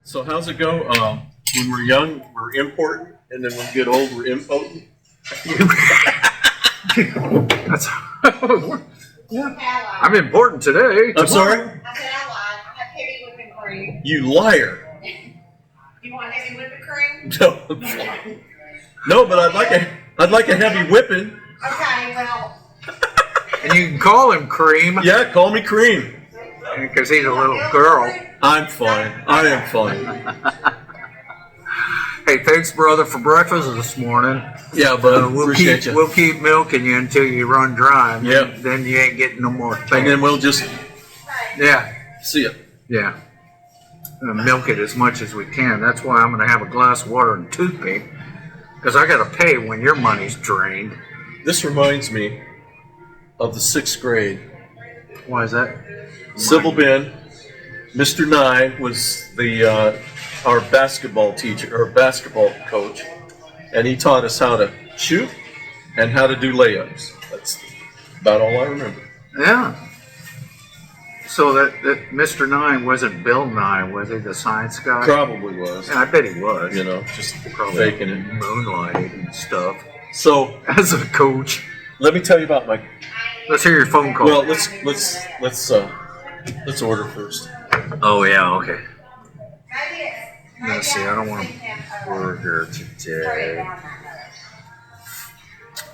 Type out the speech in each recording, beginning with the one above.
So how's it go? When we're young, we're important, and then when we get old, we're impotent. That's yeah. I'm important today. I'm sorry? I said I lied. I have heavy whipping cream. You liar. You want heavy whipping cream? No, no, but I'd like a heavy whipping. Okay, well, And you can call him Cream Yeah, call me Cream. because he's a little girl. I'm fine. I am fine. Hey, thanks, brother, for breakfast this morning. Yeah, bud. We'll Appreciate keep you. we'll keep milking you until you run dry. And Yeah. Then you ain't getting no more. And then we'll just Yeah. see it. Yeah. Milk it as much as we can. That's why I'm going to have a glass of water and toothpick because I got to pay when your money's drained. This reminds me of the 6th grade. Why is that? Civil Ben. Mr. Nye was the our basketball teacher or basketball coach, and he taught us how to shoot and how to do layups. That's about all I remember. Yeah. So that Mr. Nye wasn't Bill Nye, was he, the science guy? Probably was. Yeah, I bet he was. You know, just Probably faking it. moonlighting and stuff. So As a coach. let me tell you about my. Let's hear your phone call. Well, let's order first. Oh yeah, okay. maybe Let's see, I don't want a burger today.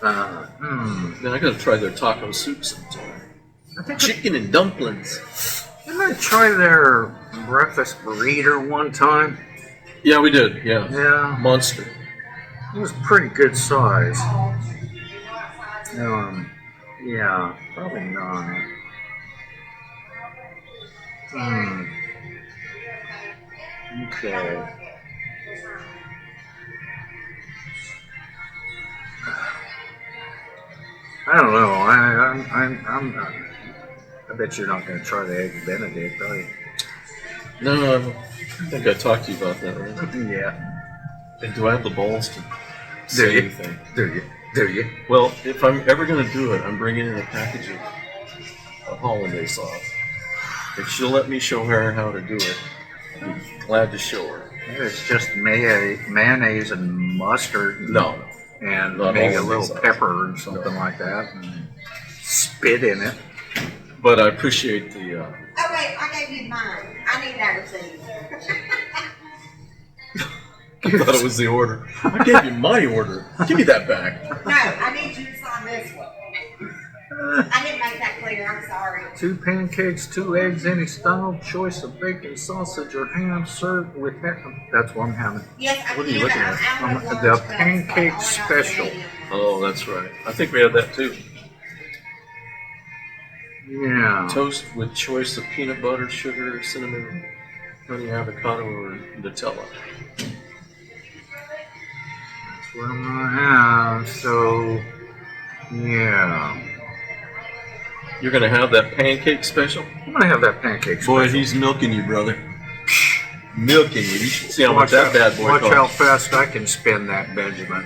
Then I gotta try their taco soup sometime. I think Chicken and dumplings. didn't I try their breakfast burrito one time? Yeah, we did. Yeah, Yeah, monster. it was pretty good size. Yeah, probably not. Okay. I don't know. I'm not. I bet you're not going to try the egg Benedict, are you? No, I think I talked to you about that, right? Yeah. And do I have the balls to Do say you? anything? Do you? Well, if I'm ever going to do it, I'm bringing in a package of hollandaise sauce. If she'll let me show her how to do it, I'd be glad to show her. It's just mayonnaise and mustard. No, And Not maybe a hollandaise little sauce. pepper or something like that. And spit in it. but I appreciate the. Oh wait, I gave you mine. I need that receipt. I thought it was the order. I gave you my order. Give me that back. No, I need you to sign this one. I didn't make that clear. I'm sorry. 2 pancakes, 2 eggs, any style, choice of bacon, sausage, or ham served with ham. That's what I'm having. Yes, I What are you did. looking at? I'm The lunch, but pancake all else special. medium. Oh, that's right. I think we had that too. Yeah. Toast with choice of peanut butter, sugar, cinnamon, honey, avocado, or Nutella. That's what I'm gonna have. So, yeah. You're gonna have that pancake special? I'm gonna have that pancake special. Boy, he's milking you, brother. Milking you. You should see how much that bad boy Watch how costs. fast I can spin that Benjamin.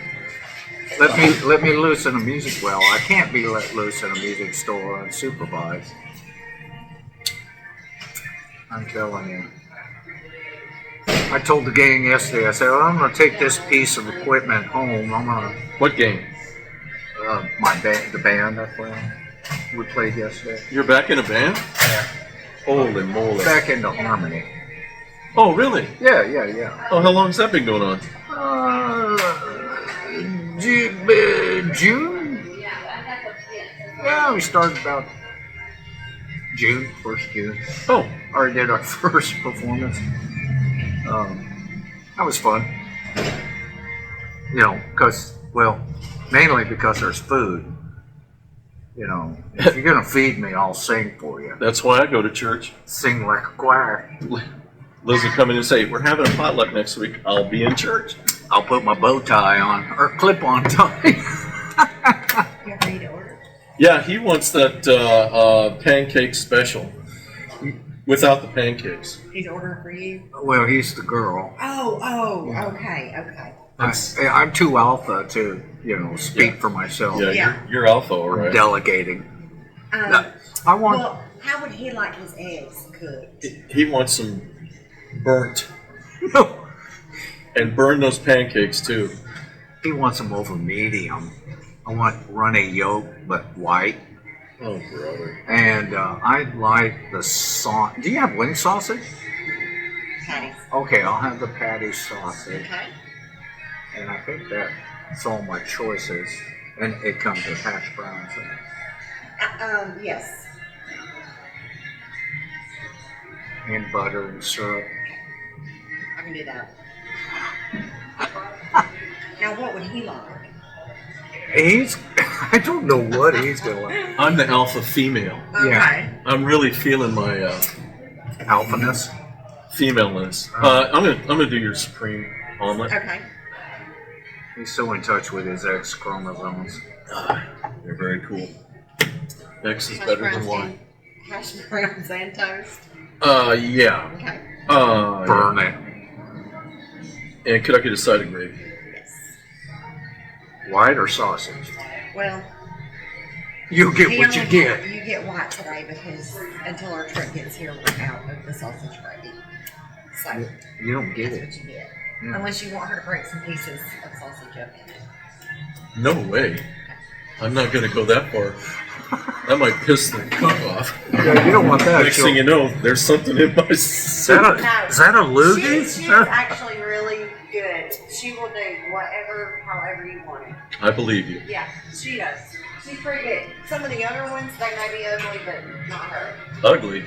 Let me loose in a music. Well, I can't be let loose in a music store unsupervised. I'm telling you. I told the gang yesterday. I said, well, I'm going to take this piece of equipment home. I'm going What game? to the band I play on. We played yesterday. You're back in a band? Yeah. Holy moly. Back into harmony. Oh, really? Yeah. Oh, how long's that been going on? June? Yeah, we started about June, 1st June. Oh, Already did our first performance. That was fun. You know, mainly because there's food. You know, if you're going to feed me, I'll sing for you. that's why I go to church. Sing like a choir. Liz will come in and say, we're having a potluck next week. I'll be in church. I'll put my bow tie on, or clip-on tie. You're ready to order. Yeah, he wants that pancake special without the pancakes. He's ordering for you. Well, he's the girl. Oh, okay. I'm too alpha to, speak for myself. Yeah, Yeah. You're alpha, all right. Delegating. Um, I want. well, how would he like his eggs cooked? He wants them burnt. And burn those pancakes too. He wants them over medium. I want runny yolk, but white. Oh, brother. And I like the sauce. Do you have wing sausage? Patties. Okay, I'll have the patty sausage. Okay. And I think that's all my choices. And it comes with hash browns. Yes. And butter and syrup. I can do that. Now, what would he like? I don't know what he's gonna like. I'm the alpha female. Okay. I'm really feeling my Alphaness. femaleness. I'm gonna do your supreme omelet. Okay. He's so in touch with his X chromosomes. They're very cool. X is Hash better than browns Y. and hash browns and toast. Yeah. Okay. Burn it. And could I get a side of gravy? Yes. White or sausage? Well, You get he what you only get. You get white today because until our truck gets here, we're out of the sausage gravy. So You don't get that's it. what you get. Yeah. Unless you want her to break some pieces of sausage up in it. No way. I'm not gonna go that far. That might piss the cook off. Yeah, you don't want that. Next thing you know, there's something in my Is that a, No. is that a loogie? She is actually really good. She will do whatever, however you want it. I believe you. Yeah, she does. She's pretty good. Some of the other ones, they may be ugly, but not her. Ugly.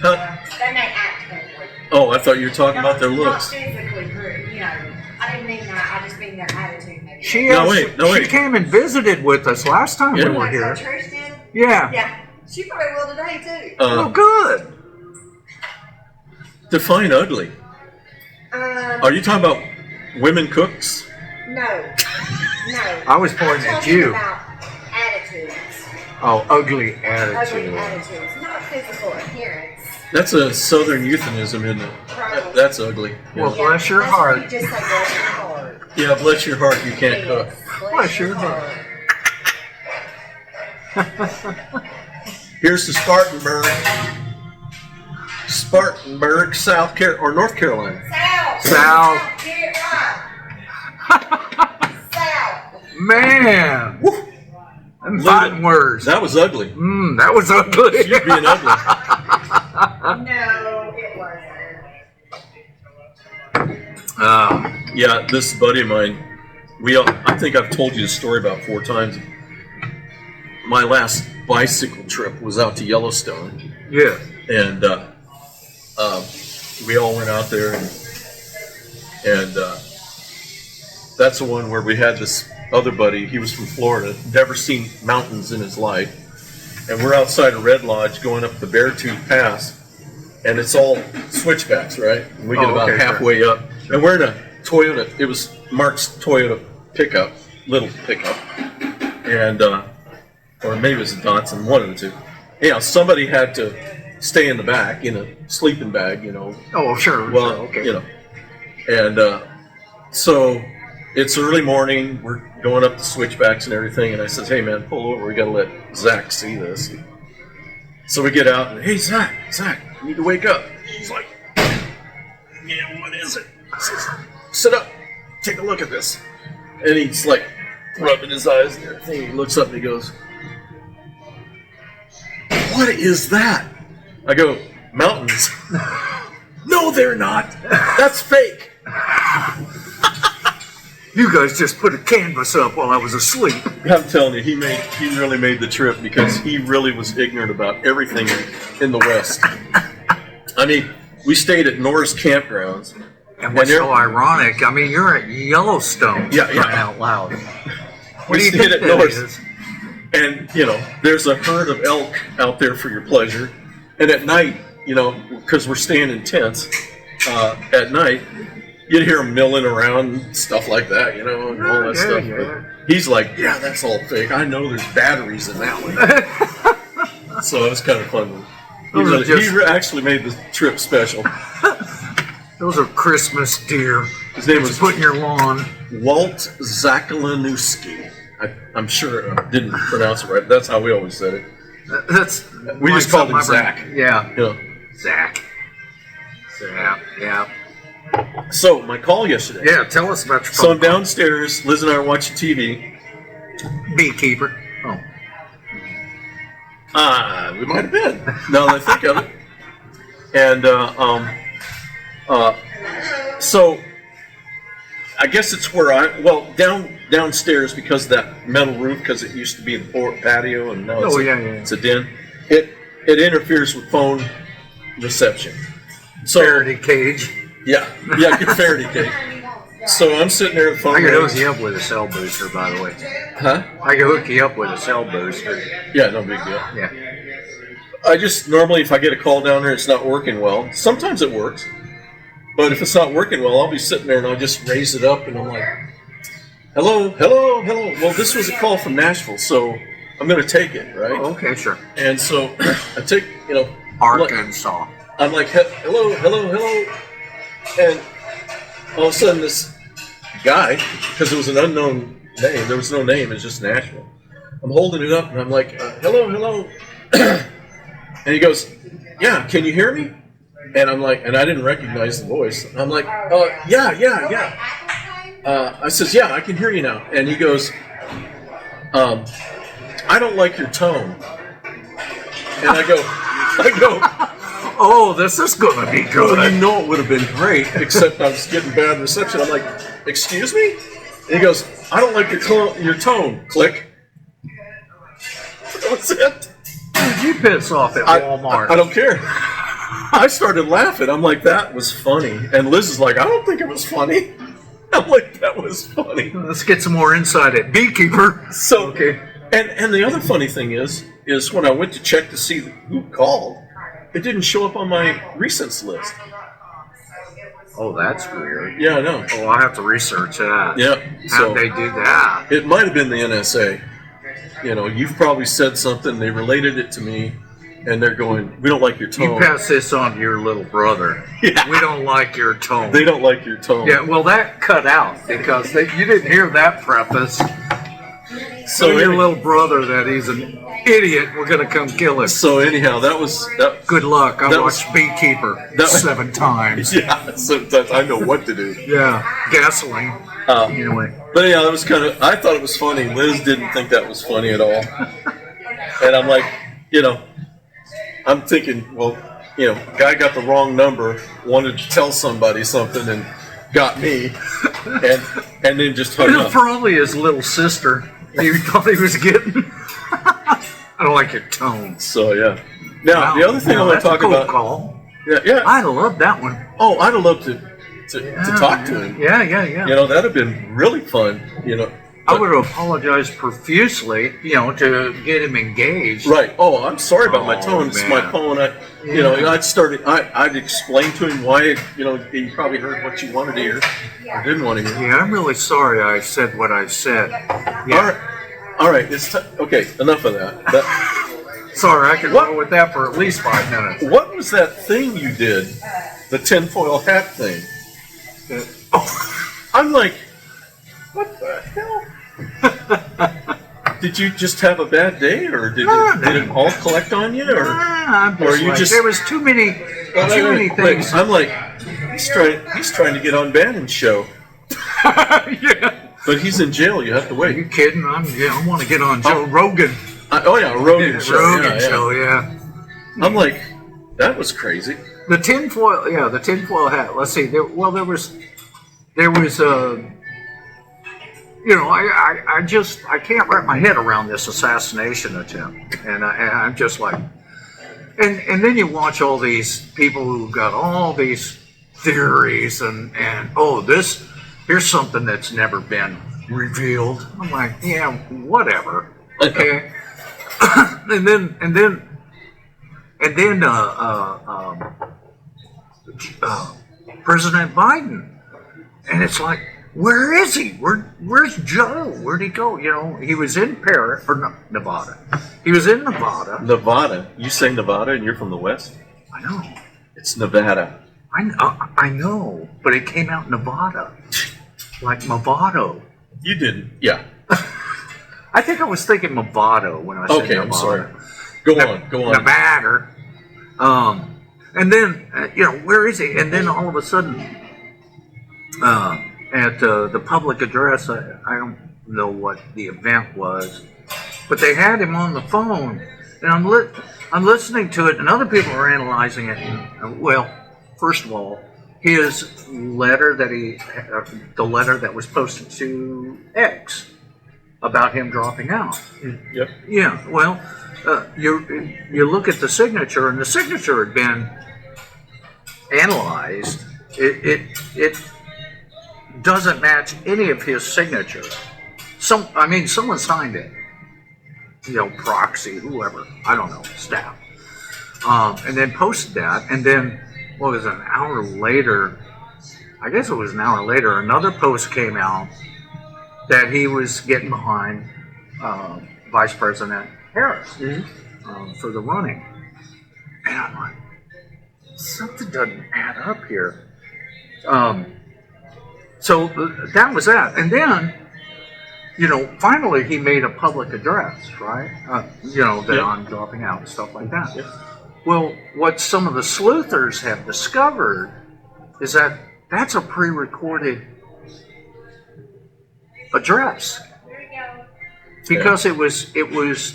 Huh? They may act ugly. Oh, I thought you were talking about their looks. Not physically rude, you know. I didn't mean that. I just mean their attitude. Maybe. She No, wait, no, she wait. came and visited with us last time Yeah. we were Like here. Trish did. Yeah. Yeah, she probably will today too. Oh, good. Define ugly. Are you talking about women cooks? No, no. I was pointing I'm at talking you. About attitudes, Oh, ugly ugly attitude. attitudes, not physical appearance. That's a southern euphemism, isn't it? Probably. That's ugly. Well, Yeah. bless your that's where heart. You just say bless your heart. Yeah, bless your heart, you can't cook. Yes, Bless your heart. Here's the Spartanburg, South Carolina, or North Carolina. South. South. Get it right. South. Man. Them Look fighting at- words. That was ugly. That was ugly. You being ugly. No, it wasn't. Yeah, this buddy of mine, I think I've told you this story about 4 times. My last bicycle trip was out to Yellowstone, Yeah. and we all went out there, and that's the one where we had this other buddy. He was from Florida, never seen mountains in his life, and we're outside of Red Lodge going up the Beartooth Pass, and it's all switchbacks, right? And we get Oh, about okay, sure. halfway up, and we're in a Toyota. It was Mark's Toyota pickup, little pickup, and or maybe it was a Datsun, one of the two. Yeah, somebody had to stay in the back in a sleeping bag, you know. Oh, sure. Well, sure, okay. you know, and so it's early morning. We're going up the switchbacks and everything, and I says, "Hey, man, pull over. We got to let Zach see this." So we get out, and hey, Zach, you need to wake up. He's like, "Yeah, what is it?" I says, "Sit up, take a look at this." And he's like rubbing his eyes and everything. He looks up and he goes, "What is that?" I go, "Mountains." "No, they're not. That's fake." You guys just put a canvas up while I was asleep. I'm telling you, he really made the trip because he really was ignorant about everything in the West. I mean, we stayed at Norris Campgrounds. And what's they're- so ironic, I mean, you're at Yellowstone. Yeah, yeah. crying out loud. We What do you stayed think at that Norris. is? And, you know, there's a herd of elk out there for your pleasure. And at night, you know, because we're staying in tents, at night, you'd hear them milling around and stuff like that, you know, and all that Yeah, stuff. yeah. But he's like, "Yeah, that's all fake. I know there's batteries in that one." So it was kind of fun. Those are just- He actually made the trip special. Those are Christmas deer. His name Just was put in your lawn. Walt Zakalanuski. I'm sure I didn't pronounce it right. But that's how we always said it. That's We just called him Zach. Yeah, You know, Zach. Yeah, yeah. So my call yesterday. Yeah, tell us about your So I'm phone call. downstairs. Liz and I are watching TV. Beekeeper. Oh. We might have been. Now that I think of it. And so I guess it's where downstairs because of that metal roof, because it used to be the patio and now it's a den. It interferes with phone reception. So Faraday cage. yeah, good Faraday cage. So I'm sitting there at the phone. I can hook you up with a cell booster, by the way. Huh? I can hook you up with a cell booster. Yeah, no big deal. Yeah. I just normally, if I get a call down there, it's not working well. Sometimes it works, but if it's not working well, I'll be sitting there and I'll just raise it up and I'm like, "Hello, hello, hello." Well, this was a call from Nashville, so I'm going to take it, right? Oh, okay, sure. And so I take, Arkansas. I'm like, "Hello, hello, hello," and all of a sudden this guy, because it was an unknown name, there was no name, it's just Nashville. I'm holding it up and I'm like, "Hello, hello." And he goes, "Yeah, can you hear me?" And I'm like, and I didn't recognize the voice. I'm like, yeah. I says, "Yeah, I can hear you now." And he goes, "I don't like your tone." And I go, Oh, this is going to be good. "Well, you know it would have been great, except I was getting bad reception." I'm like, "Excuse me?" And he goes, "I don't like your tone." Click. What's it? You piss off at Walmart. I don't care. I started laughing. I'm like, "That was funny." And Liz is like, "I don't think it was funny." I'm like, "That was funny." Let's get some more insight at Beekeeper. So, Okay. and the other funny thing is when I went to check to see who called, it didn't show up on my recents list. Oh, that's weird. Yeah, I know. Oh, I'll have to research that. Yeah. How'd they do that? It might have been the NSA. You've probably said something, they related it to me, and they're going, "We don't like your You tone." pass this on to your little brother. Yeah. We don't like your tone. They don't like your tone. Yeah, well, that cut out because you didn't hear that preface. So your little brother that he's an idiot, we're going to come kill him. So anyhow, that was that. Good luck. I That watched Beekeeper that- 7 times. Yeah, sometimes I know what to do. Yeah, gasoline. Anyway. But yeah, that was I thought it was funny. Liz didn't think that was funny at all. And I'm like, I'm thinking, well, guy got the wrong number, wanted to tell somebody something, and got me, and then just hung It was up. probably his little sister. He thought he was getting. I don't like your tone. So yeah. Now the other thing I want that's to talk a cool about. Call. Yeah. I love that one. Oh, I'd have loved to talk to him. Yeah. That'd have been really fun. I would have apologized profusely, to get him engaged. Right. Oh, I'm sorry about my Oh, tone. It's man. my phone. I'd explain to him why, he probably heard what you wanted to hear or didn't want to hear. Yeah, I'm really sorry I said what I said. Yeah. All right. Okay. Enough of that. Sorry, I could go with that for at least 5 minutes. What was that thing you did? The tinfoil hat thing. I'm like, what the hell? Did you just have a bad day, or did it all collect on you, or? I'm Or you just- there was too many Wait, things. I'm like, he's trying to get on Bannon's show, Yeah. but he's in jail. You have to Are wait. you kidding? I want to get on Joe Rogan. Rogan show. Rogan yeah. show, yeah. I'm like, that was crazy. The tinfoil hat. Let's see. There was I can't wrap my head around this assassination attempt, and I'm just like, and then you watch all these people who got all these theories and here's something that's never been revealed. I'm like, yeah, whatever, okay. and then President Biden, and it's like, where is he? Where's Joe? Where'd he go? He was in Paris or no, Nevada. He was in Nevada. Nevada. You say Nevada, and you're from the West. I know. It's Nevada. I know, but it came out Nevada, like Movado. You didn't. Yeah. I think I was thinking Movado when I said Okay. Nevada. I'm sorry. Go on. Nevada. And then, where is he? And then all of a sudden, at the public address. I don't know what the event was, but they had him on the phone, and I'm listening to it, and other people are analyzing it. And, well, first of all, his letter the letter that was posted to X about him dropping out. Yep. Yeah, well, you look at the signature, and the signature had been analyzed. It doesn't match any of his signature. Someone signed it. Proxy, whoever, I don't know, staff, and then posted that, and then what was it, an hour later? I guess it was an hour later. Another post came out that he was getting behind Vice President Harris for the running. And I'm like, something doesn't add up here. So that was that. And then, finally he made a public address, right? That I'm dropping out and stuff like that. Yep. Well, what some of the sleuthers have discovered is that that's a pre-recorded address, because it was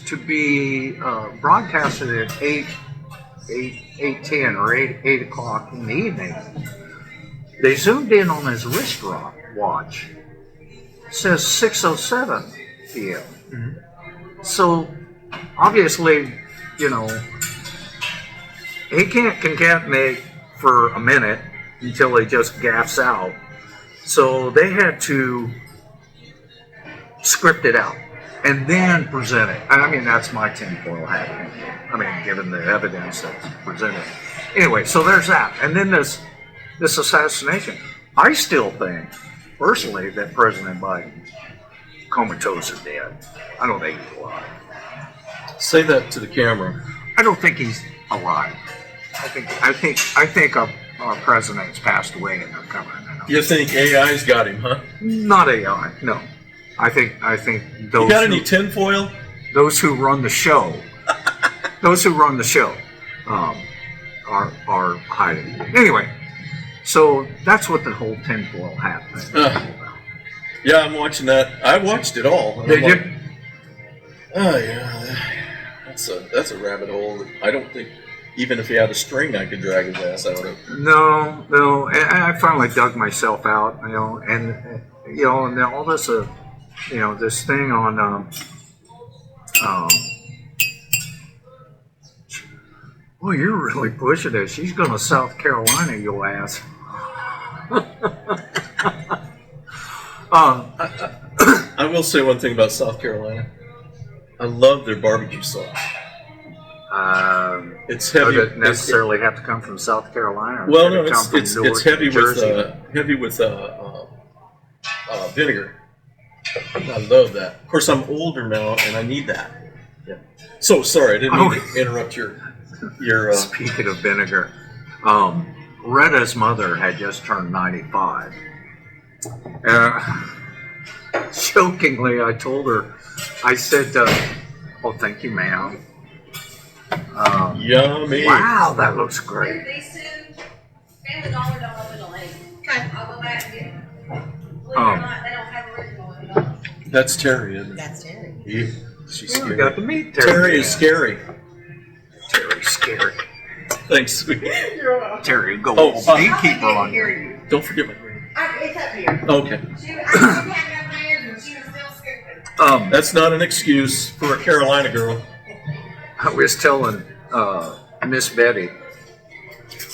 to be broadcasted at 8:10 or 8 o'clock in the evening. They zoomed in on his watch. It says 6:07 p.m. Mm-hmm. So obviously, he can't concatenate for a minute until he just gaffs out. So they had to script it out and then present it. That's my tinfoil hat. Given the evidence that's presented. Anyway, so there's that. And then this assassination. I still think, personally, that President Biden's comatose or dead. I don't think he's alive. Say that to the camera. I don't think he's alive. I think our president's passed away and they're covering it up. You think AI's got him, huh? Not AI, no. I think those You got any tinfoil? those who run the show, are hiding. Anyway, so that's what the whole tinfoil hat thing is all about. Yeah, I'm watching that. I watched it all. and Did I'm you? like, oh yeah, that's a rabbit hole. That I don't think even if he had a string, I could drag his ass out of it. No. And I finally dug myself out, and and all this, this thing on, boy, you're really pushing it. She's going to South Carolina, your ass. I will say one thing about South Carolina. I love their barbecue sauce. It's heavy. Does it necessarily have to come from South Carolina? Or Well, can no, it come from it's Newark, heavy New Jersey? with vinegar. I love that. Of course, I'm older now, and I need that. Yeah. So sorry, I didn't mean to interrupt your. Speaking of vinegar, Retta's mother had just turned 95. Jokingly, I told her, I said, "Oh, thank you, ma'am." Yummy. Wow, that looks great. These two, Family Dollar don't open till 8. Okay. I'll go back and get them. Believe it or not, they don't have original at the dollar. That's Terry, isn't it? That's Terry. Yeah, she's We scary. got to meet Terry. Terry is scary. Terry's scary. Thanks, sweet. Terry, go Oh, beekeeper on hear you. you. Don't forget my ring. It's up here. Okay. I still had it up there, and she was still scooping. That's not an excuse for a Carolina girl. I was telling Miss Betty,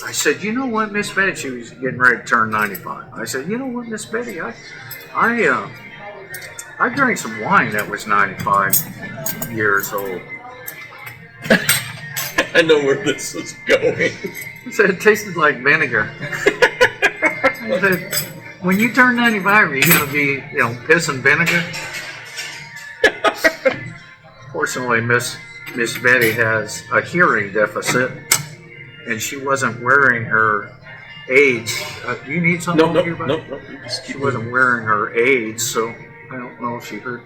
I said, you know what, Miss Betty, she was getting ready to turn 95. I said, you know what, Miss Betty, I drank some wine that was 95 years old. I know where this is going. I said, it tasted like vinegar. I said, when you turn 95, are you going to be, pissing vinegar? Fortunately, Miss Betty has a hearing deficit, and she wasn't wearing her aids. Do you need something? No. here, buddy? You just She keep wasn't wearing her aids, so I don't know if she heard.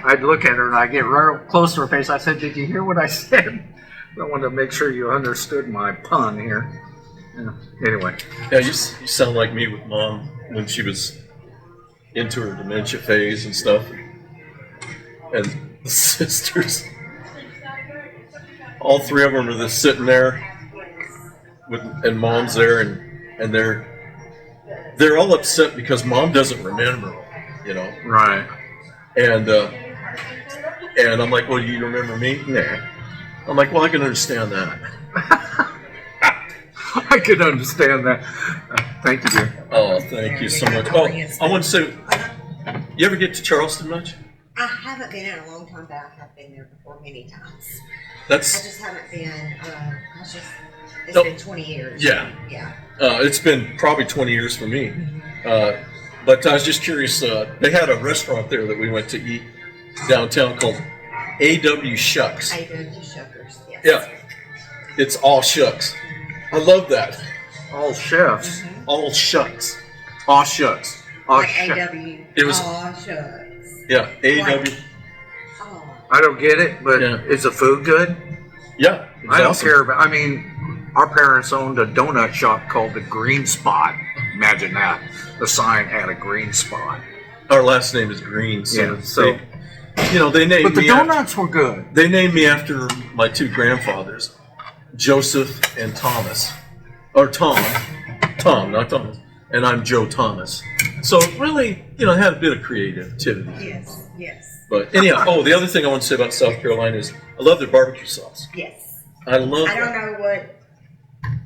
I'd look at her and I'd get real close to her face. I said, "Did you hear what I said?" I wanted to make sure you understood my pun here. Yeah. Anyway, Yeah, you sound like me with mom when she was into her dementia phase and stuff. And the sisters, all three of them are just sitting there, and mom's there, and they're all upset because mom doesn't remember, you know. Right. And I'm like, well, do you remember me? Nah. I'm like, well, I can understand that. I can understand that. Thank you, dear. Oh, thank you so much. Oh, I want to say, you ever get to Charleston much? I haven't been in a long time, but I have been there before many times. I That's just haven't been. It's Nope. been 20 years. Yeah. Yeah. It's been probably 20 years for me. But I was just curious. They had a restaurant there that we went to eat downtown called A.W. Shucks. A.W. Shuckers. Yes. Yeah, it's all shucks. I love that. All chefs. All shucks. All shucks. All Like chefs. A.W. It was- Aw, shucks. Yeah, A.W. Oh. I don't get it, but Yeah. is the food good? Yeah, it was I don't awesome. care about. I mean, our parents owned a donut shop called the Green Spot. Imagine that. The sign had a green spot. Our last name is Green, so, Yeah, so- they named But the me. donuts were good. They named me after my two grandfathers, Joseph and Thomas, or Tom, not Thomas, and I'm Joe Thomas. So really, it had a bit of creativity. Yes. Yes. But anyhow, the other thing I want to say about South Carolina is I love their barbecue sauce. Yes. I love I don't that. know what.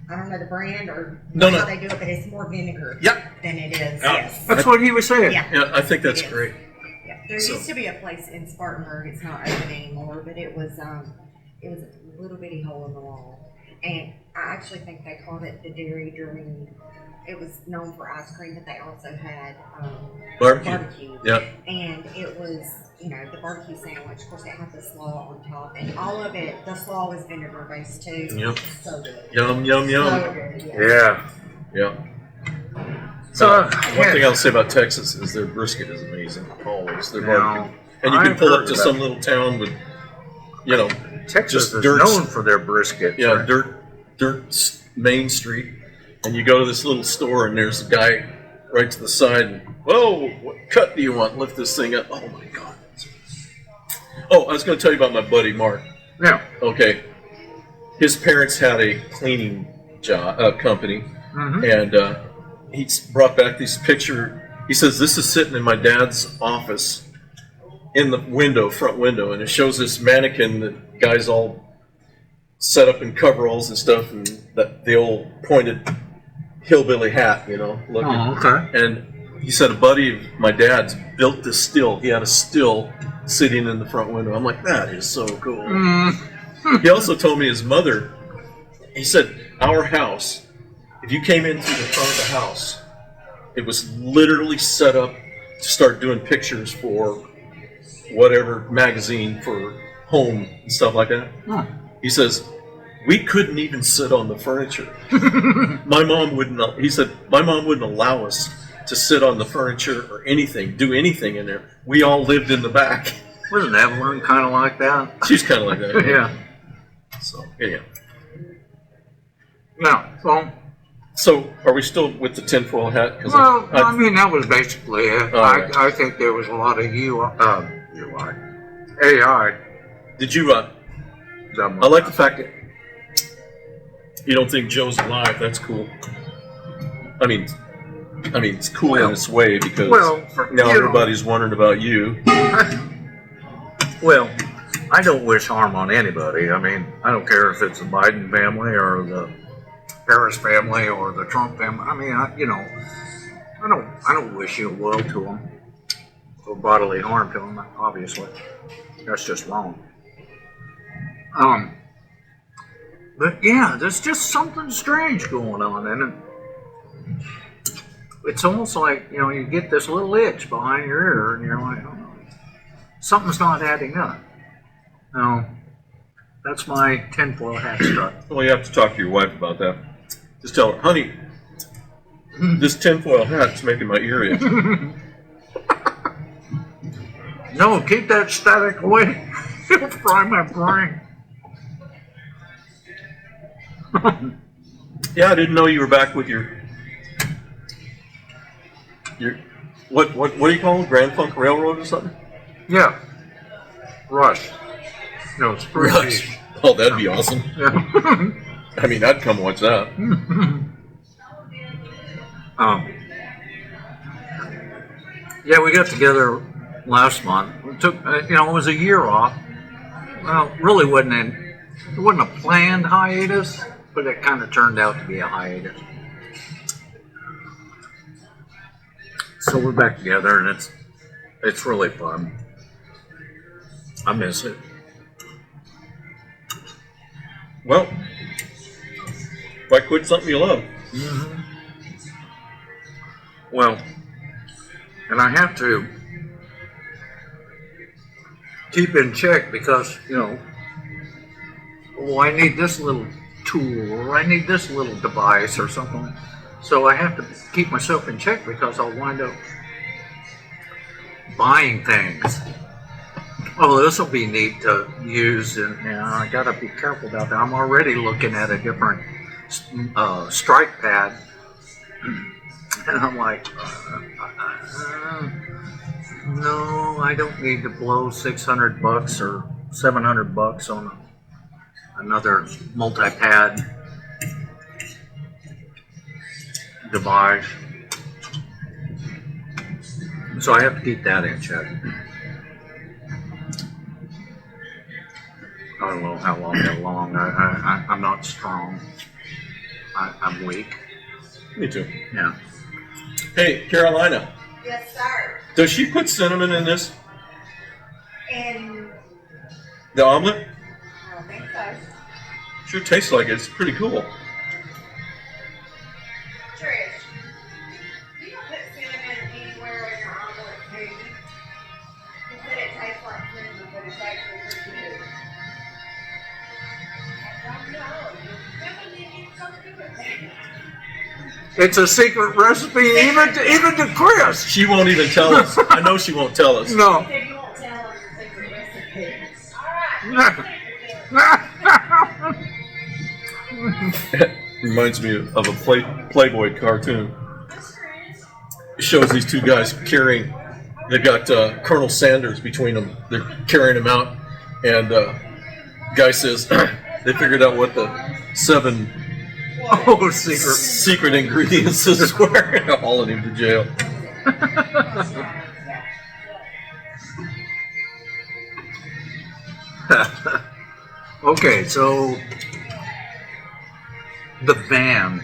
I don't know the brand or No, how no. they do it, but it's more vinegar Yep. than it is. Yeah. Yes. That's what he was saying. Yeah. Yeah, I think that's It is. great. Yeah. There So- used to be a place in Spartanburg. It's not open anymore, but it was a little bitty hole in the wall, and I actually think they called it the Dairy Dream. It was known for ice cream, but they also had Barbecue. Yeah. and it was the barbecue sandwich. Of course, it had the slaw on top, and all of it. The slaw was vinegar based too. Yep. So good. Yum, yum, yum. So good. Yeah. Yeah. Yeah. So One thing I'll say about Texas is their brisket is amazing. Always. Their Now, barbecue. And you can I've pull heard up to of some that. little town with, Texas just is dirt- known for their brisket. yeah, dirt main street. And you go to this little store and there's a guy right to the side and, whoa, what cut do you want? Lift this thing up. Oh my God. Oh, I was going to tell you about my buddy Mark. Yeah. Okay. His parents had a cleaning job company, and he's brought back this picture. He says, this is sitting in my dad's office in the front window, and it shows this mannequin that guy's all set up in coveralls and stuff, and the old pointed hillbilly hat, looking. Oh, okay. And he said a buddy of my dad's built this still. He had a still sitting in the front window. I'm like, that is so cool. He also told me his mother, he said, our house, if you came in through the front of the house, it was literally set up to start doing pictures for whatever magazine for home and stuff like that. Huh. He says, we couldn't even sit on the furniture. My mom wouldn't, he said, my mom wouldn't allow us to sit on the furniture or anything, do anything in there. We all lived in the back. Wasn't Evelyn kind of like that? She's kind of like that. Yeah. So, anyhow. No. So, are we still with the tinfoil hat? 'Cause Well, I mean, that was basically it. Oh, right. I think there was a lot of AI. did you, I like the fact that you don't think Joe's alive. That's cool. I mean, it's cool in its way because now you know. everybody's wondering about you. Well, I don't wish harm on anybody. I mean, I don't care if it's the Biden family or the Harris family or the Trump family. I mean, I don't wish ill will to them or bodily harm to them. Obviously, that's just wrong. But yeah, there's just something strange going on, and it's almost like you get this little itch behind your ear, and you're like, oh, something's not adding up. No, that's my tinfoil hat stuff. Well, you have to talk to your wife about that. Just tell her, honey, this tinfoil hat's making my ear itch. No, keep that static away. It'll fry my brain. Yeah, I didn't know you were back with your You're, what do you call them? Grand Funk Railroad or something? Yeah. Rush. No, it's pretty cheap. Oh, that'd be awesome. Yeah. I mean, I'd come watch that. Yeah, we got together last month. We took, it was a year off. Well, really it wasn't a planned hiatus, but it kind of turned out to be a hiatus. So we're back together, and it's really fun. I miss it. Well, why quit something you love? Mm-hmm. Well, and I have to keep in check because, I need this little tool or I need this little device or something. So I have to keep myself in check because I'll wind up buying things. Oh, this will be neat to use, and I gotta be careful about that. I'm already looking at a different strike pad, and I'm like, no, I don't need to blow $600 or $700 on another multi-pad device. So I have to keep that in check. I don't know how long. I'm not strong. I'm weak. Me too. Yeah. Hey, Carolina, Yes, sir. does she put cinnamon in this? And The omelet? I don't think so. Sure tastes like it. It's pretty cool. Trish, you don't put cinnamon anywhere in your omelet food. You said it tastes like cinnamon, but it's actually pretty good. I don't know. Cinnamon is so good. It's a secret recipe, even to Chris. She won't even tell us. I know she won't tell us. No. You said you won't tell them your secret recipe. All right. Reminds me of a Playboy cartoon. It shows these two guys carrying. They've got Colonel Sanders between them. They're carrying him out, and guy says they figured out what the 7 Oh, secret. secret ingredients is were hauling him to jail. Okay, so the van.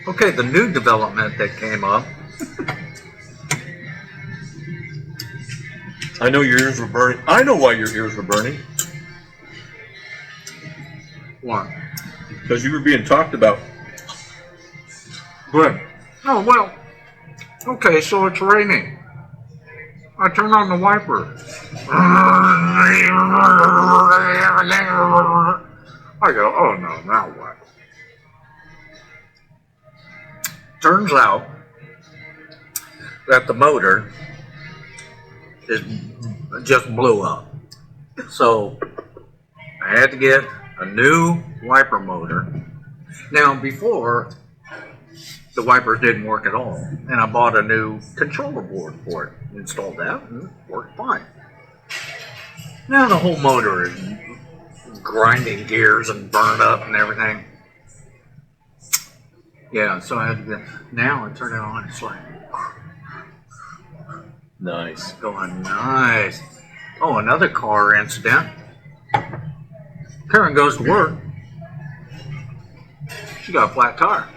Okay, the new development that came up. I know your ears were burning. I know why your ears were burning. What? Because you were being talked about. Good. Oh, well. Okay, so it's raining. I turn on the wiper. I go, oh no, now what? Turns out that the motor just blew up. So I had to get a new wiper motor. Now, before, the wipers didn't work at all, and I bought a new controller board for it. Installed that, and it worked fine. Now the whole motor is grinding gears and burned up and everything. Yeah, so I had to get. Now I turn it on. It's like Nice. going nice. Oh, another car incident. Karen goes to work. She got a flat tire.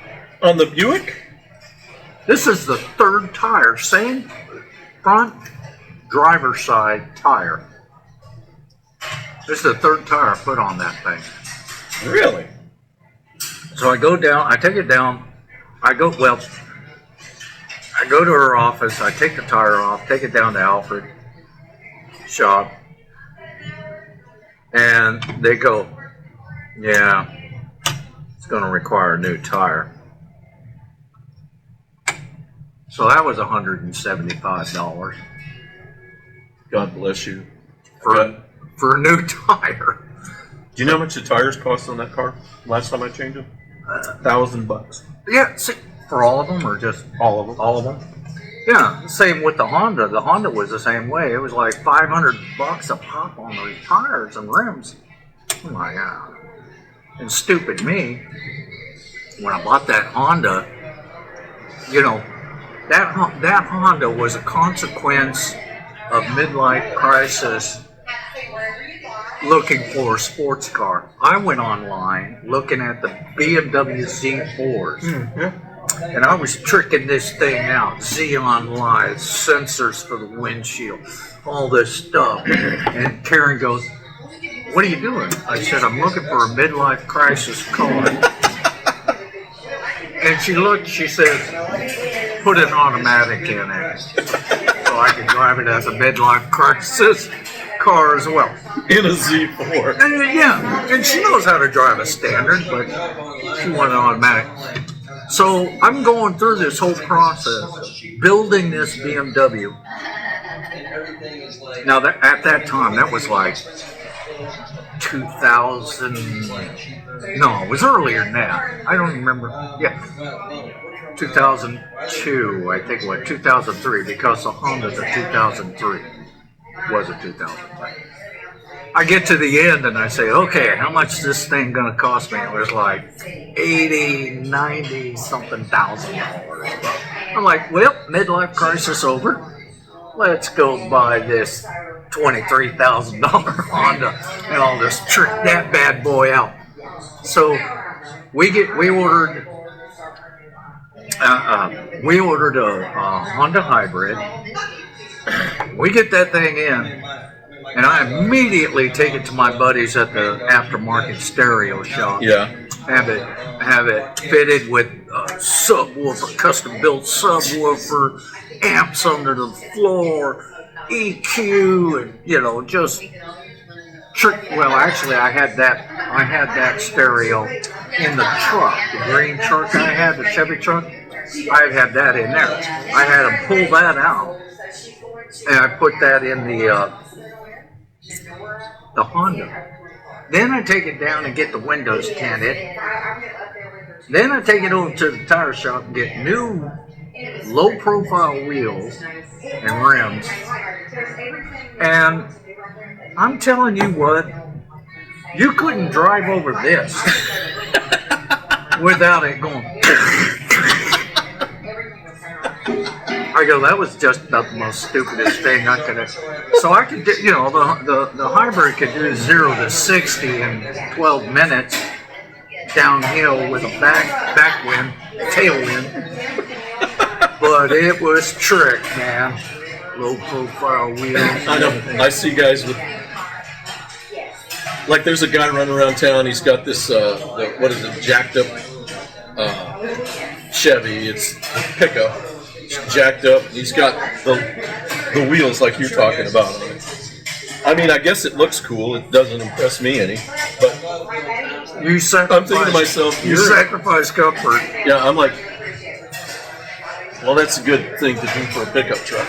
On the Buick? This is the third tire, same front driver's side tire. This is the third tire I put on that thing. Really? So I go down, I take it down, I go to her office, I take the tire off, take it down to Alfred shop, and they go, yeah, it's going to require a new tire. So that was $175 God bless you. for God. a new tire. Do you know how much the tires cost on that car? Last time I changed them? $1,000. Yeah, see, for all of them or just All of them. all of them? Yeah, same with the Honda. The Honda was the same way. It was like $500 a pop on those tires and rims. Oh my God. And stupid me, when I bought that Honda, you know, that Honda was a consequence of midlife crisis looking for a sports car. I went online looking at the BMW Z4s. Yeah. And I was tricking this thing out. Xeon lights, sensors for the windshield, all this stuff. And Karen goes, "What are you doing?" I said, "I'm looking for a midlife crisis car." And she looked, she said, "Put an automatic in it so I can drive it as a midlife crisis car as well." In a Z4. And yeah, and she knows how to drive a standard, but she wanted an automatic. So I'm going through this whole process, building this BMW. Now at that time, that was like 2000. No, it was earlier than that. I don't remember. Yeah, 2002. I think it was 2003 because the Honda's a 2003. Was a 2003. I get to the end and I say, okay, how much is this thing going to cost me? It was like 80, 90 something $1,000. I'm like, well, midlife crisis over. Let's go buy this $23,000 Honda and I'll just trick that bad boy out. So we ordered a Honda Hybrid. We get that thing in. And I immediately take it to my buddies at the aftermarket stereo shop. Yeah. Have it fitted with a subwoofer, custom built subwoofer, amps under the floor, EQ, and just trick. Well, actually, I had that stereo in the truck, the green truck I had, the Chevy truck. I had that in there. I had them pull that out, and I put that in the Honda. Then I take it down and get the windows tinted. Then I take it over to the tire shop and get new low-profile wheels and rims. And I'm telling you what, you couldn't drive over this without it going. I go, that was just about the most stupidest thing I could have. So I could do, the hybrid could do 0 to 60 in 12 minutes downhill with a backwind, tailwind. But it was trick, man. Low profile wheels. I know. I see guys with, like, there's a guy running around town. He's got this, jacked up Chevy. It's a pickup. Jacked up. He's got the wheels like you're talking about on it. I mean, I guess it looks cool. It doesn't impress me any. But I'm thinking to myself, you sacrifice comfort. Yeah, I'm like, well, that's a good thing to do for a pickup truck.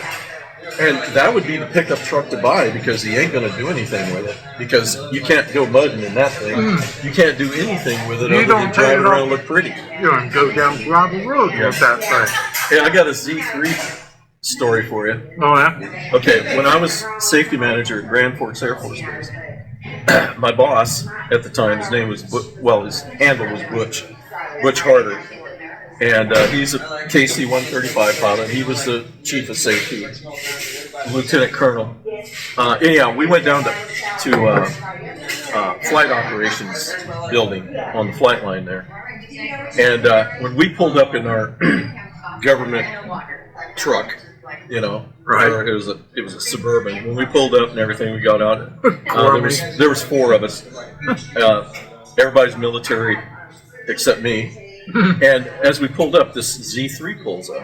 And that would be the pickup truck to buy because he ain't going to do anything with it. Because you can't go mudding in that thing. You can't do anything with it other than drive around and look pretty. You're going to go down gravel road with that thing. Hey, I got a Z3 story for you. Oh, yeah? Okay, when I was safety manager at Grand Forks Air Force Base, my boss at the time, his name was, his handle was Butch Harder. And he's a KC-135 pilot. He was the chief of safety, lieutenant colonel. Anyhow, we went down to flight operations building on the flight line there. And when we pulled up in our government truck, right. It was a Suburban. When we pulled up and everything, we got out. There was 4 of us. Everybody's military except me. And as we pulled up, this Z3 pulls up.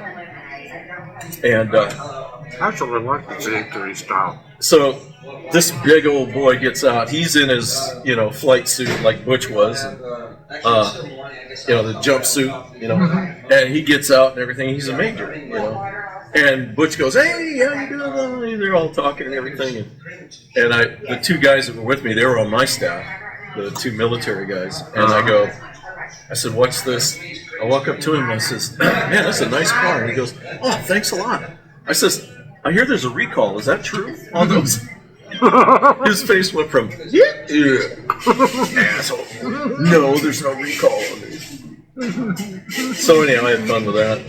And I actually like the Z3 style. So this big old boy gets out. He's in his, flight suit like Butch was. And, the jumpsuit, and he gets out and everything. He's a major, And Butch goes, "Hey, how you doing?" They're all talking and everything. And the 2 guys that were with me, they were on my staff, the 2 military guys. And I said, "What's this?" I walk up to him and I says, "Man, that's a nice car." And he goes, "Oh, thanks a lot." I says, I hear there's a recall. Is that true on those? His face went from, yeah, asshole. No, there's no recall on these. So anyhow, I had fun with that.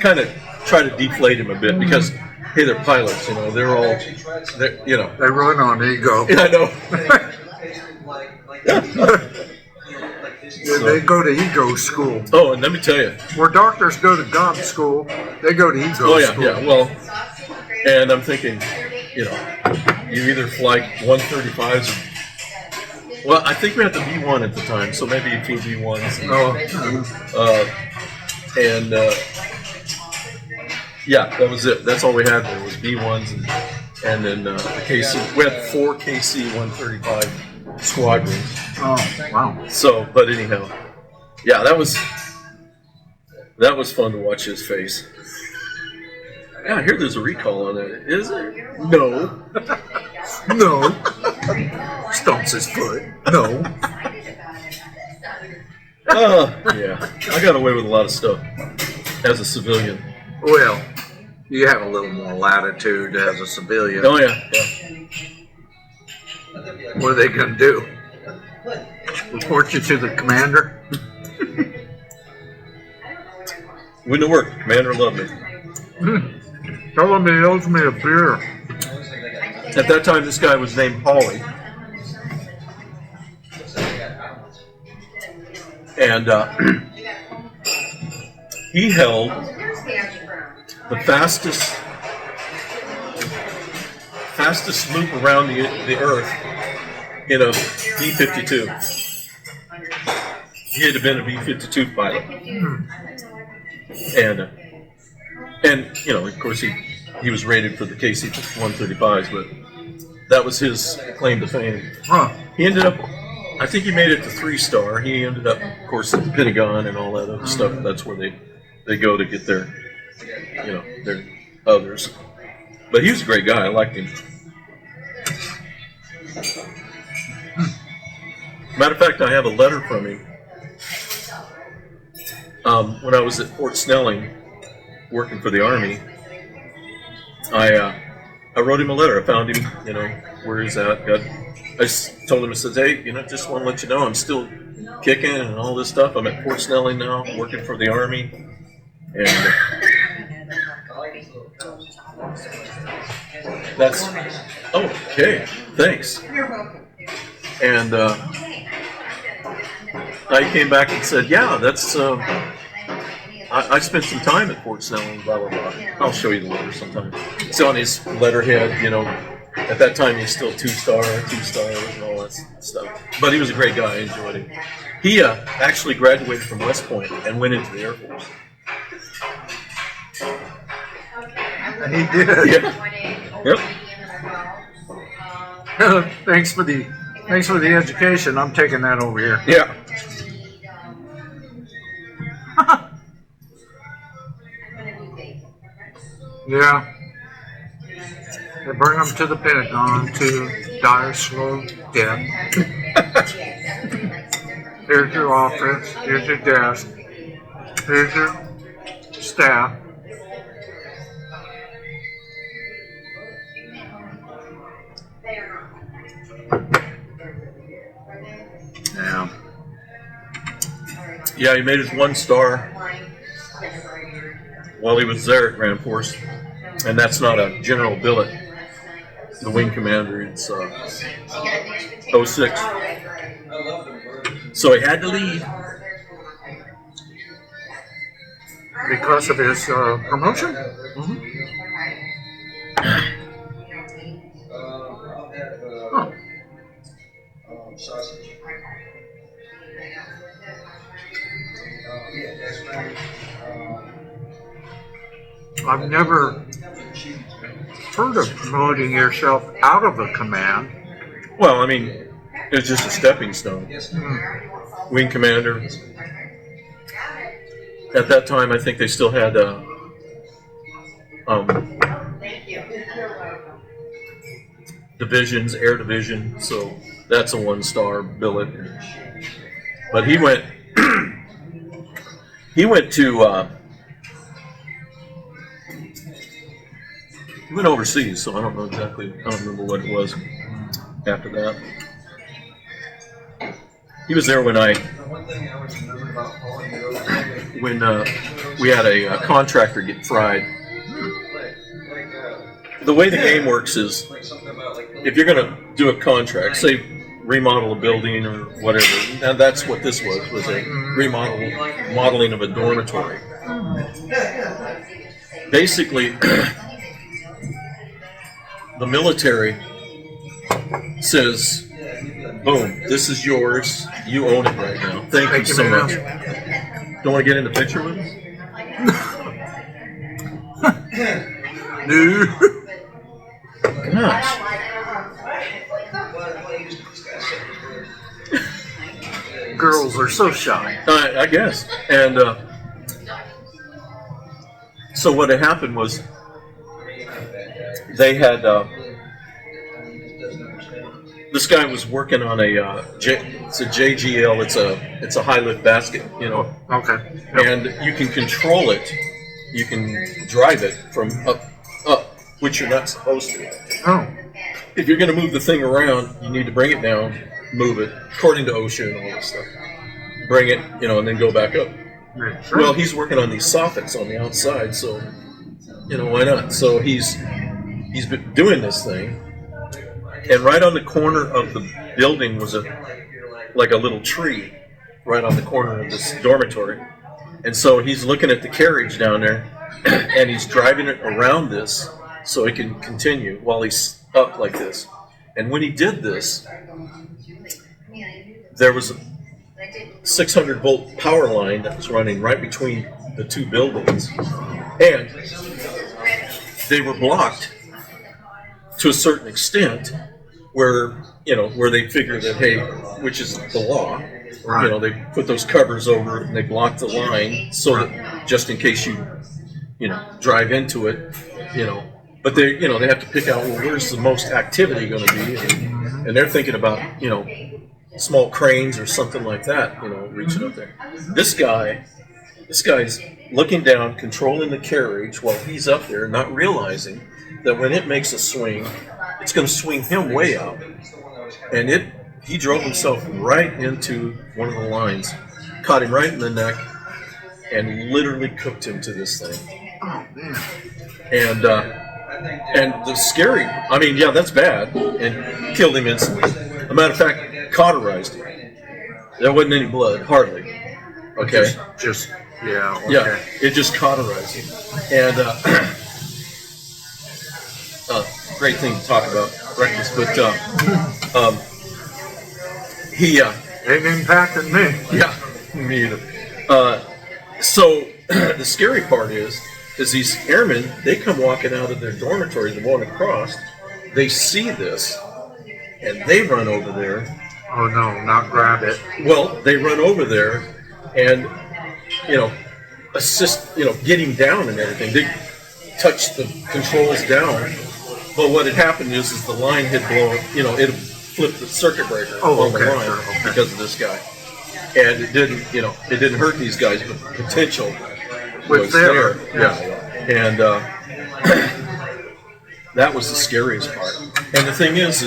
Kind of try to deflate him a bit because, hey, they're pilots, you know, they're, you know. They run on ego. Yeah, I know. They go to ego school. Oh, and let me tell you. Where doctors go to God school, they go to ego Oh, yeah, school. yeah, well, and I'm thinking, you know, you either fly 135s or, well, I think we had the V1 at the time, so maybe a few V1s. Yeah, that was it. That's all we had there was V1s and then the KC. We had 4 KC 135 squadrons. Oh, wow. So, but anyhow, yeah, that was fun to watch his face. Yeah, I hear there's a recall on it. Is there? No. No. Stomps his foot. No. Yeah, I got away with a lot of stuff as a civilian. Well, you have a little more latitude as a civilian. Oh yeah, yeah. What are they going to do? Report you to the commander? Wouldn't have worked. Commander loved me. Tell him he owes me a beer. At that time, this guy was named Hawley. And he held the fastest loop around the Earth in a B-52. He had been a B-52 pilot. And you know, of course, he was rated for the KC-135s, but that was his claim to fame. Huh. He ended up, I think he made it to 3-star. He ended up, of course, at the Pentagon and all that other stuff. That's where they go to get their, you know, their others. But he was a great guy. I liked him. Matter of fact, I have a letter from him. When I was at Fort Snelling working for the Army, I wrote him a letter. I found him, you know, where he's at. I just told him, I said, hey, you know, just want to let you know I'm still kicking and all this stuff. I'm at Fort Snelling now, working for the Army. And that's, oh, okay, thanks. You're welcome. And I came back and said, yeah, that's, I spent some time at Fort Snelling, blah, blah, blah. I'll show you the letter sometime. It's on his letterhead, you know. At that time, he's still 2-star, 2-stars, and all that stuff. But he was a great guy. I enjoyed him. He actually graduated from West Point and went into the Air Force. And he did. Yeah. Yep. Thanks for the education. I'm taking that over here. Yeah. Yeah. They bring them to the Pentagon to die a slow death. Here's your office. Here's your desk. Here's your staff. Yeah. Yeah, he made his 1-star while he was there at Grand Force. And that's not a general billet. The wing commander, it's 06. So he had to leave. Because of his promotion? Oh. Sausage. I've never heard of promoting yourself out of a command. Well, I mean, it was just a stepping stone. Wing commander. At that time, I think they still had divisions, air division, so that's a 1-star billet. But he went He went overseas, so I don't know exactly. I don't remember what it was after that. He was there when we had a contractor get fried. The way the game works is, if you're going to do a contract, say remodel a building or whatever, and that's what this was a remodeling of a dormitory. Basically, the military says, boom, this is yours. You own it right now. Thank you so much. Don't want to get in the picture with us? No. Gosh. Girls are so shy. I guess. And so what had happened was they had this guy was working on it's a JGL. It's a high lift basket, you know. Okay. And you can control it. You can drive it from up, which you're not supposed to. Oh. If you're going to move the thing around, you need to bring it down, move it, according to OSHA and all this stuff. Bring it, you know, and then go back up. Well, he's working on these soffits on the outside, so, you know, why not? So he's been doing this thing, and right on the corner of the building was like a little tree right on the corner of this dormitory. And so he's looking at the carriage down there, and he's driving it around this so it can continue while he's up like this. And when he did this, there was a 600 volt power line that was running right between the two buildings, and they were blocked to a certain extent where they figure that, hey, which is the law, Right. you know, they put those covers over it and they block the line so that just in case you drive into it, but they have to pick out, well, where's the most activity going to be, and they're thinking about, small cranes or something like that, reaching up there. This guy's looking down, controlling the carriage while he's up there, not realizing that when it makes a swing, it's going to swing him way out. And he drove himself right into one of the lines, caught him right in the neck, and literally cooked him to this thing. Oh, man. And the scary, that's bad, and killed him instantly. As a matter of fact, cauterized him. There wasn't any blood, hardly. Okay? Yeah, okay. Yeah, it just cauterized him. And great thing to talk about breakfast, but he Ain't impacted me. yeah, me either. So the scary part is these airmen, they come walking out of their dormitory, the one across, they see this, and they run over there. Oh, no, not grab it. Well, they run over there and, assist, getting down and everything. They touch the controls down. But what had happened is the line had blown, it had flipped the circuit breaker on the line okay. because of this guy. And it didn't hurt these guys, but the potential was there. Yeah. And that was the scariest part. And the thing is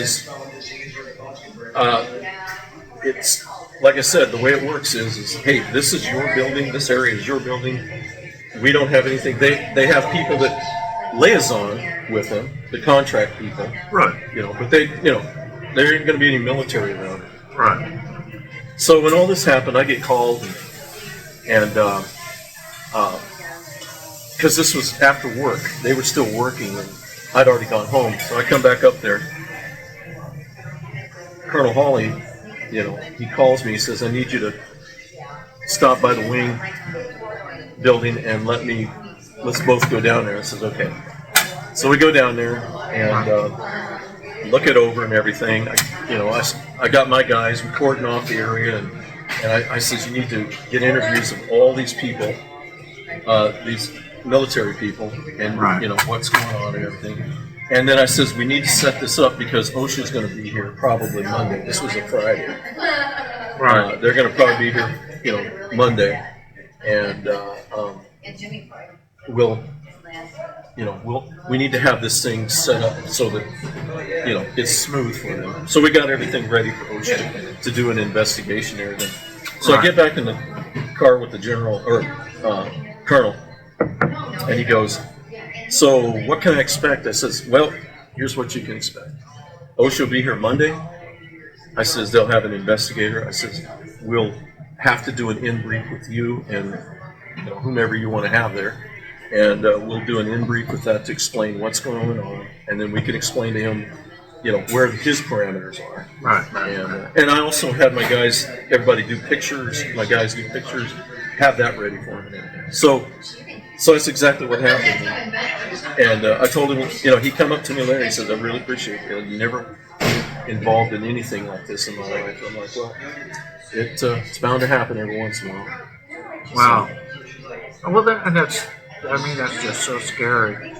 it's like I said, the way it works is hey, this is your building, this area is your building. We don't have anything. They have people that liaison with them, the contract people. Right. But there ain't going to be any military around. Right. So when all this happened, I get called, and because this was after work, they were still working, and I'd already gone home. So I come back up there. Colonel Hawley, he calls me. He says, "I need you to stop by the wing building and let's both go down there." I says, "Okay." So we go down there and look it over and everything. I got my guys, we cordon off the area, and I says, "You need to get interviews of all these people, these military people, and Right. What's going on and everything." And then I says, "We need to set this up because OSHA's going to be here probably Monday." This was a Friday. Right. They're going to probably be here, Monday, and we'll we need to have this thing set up so that, it's smooth for them. So we got everything ready for OSHA to do an investigation and everything. So I get back in the car with the colonel, and he goes, "So what can I expect?" I says, "Well, here's what you can expect. OSHA will be here Monday." I says, "They'll have an investigator." I says, "We'll have to do an in-brief with you and whomever you want to have there. And we'll do an in-brief with that to explain what's going on. And then we can explain to him, where his parameters are." Right. And I also had my guys, everybody do pictures. My guys do pictures, have that ready for him. So that's exactly what happened. And I told him, he come up to me later. He says, "I really appreciate it. You never involved in anything like this in my life." I'm like, "Well, it's bound to happen every once in a while." Wow. Well, that's just so scary.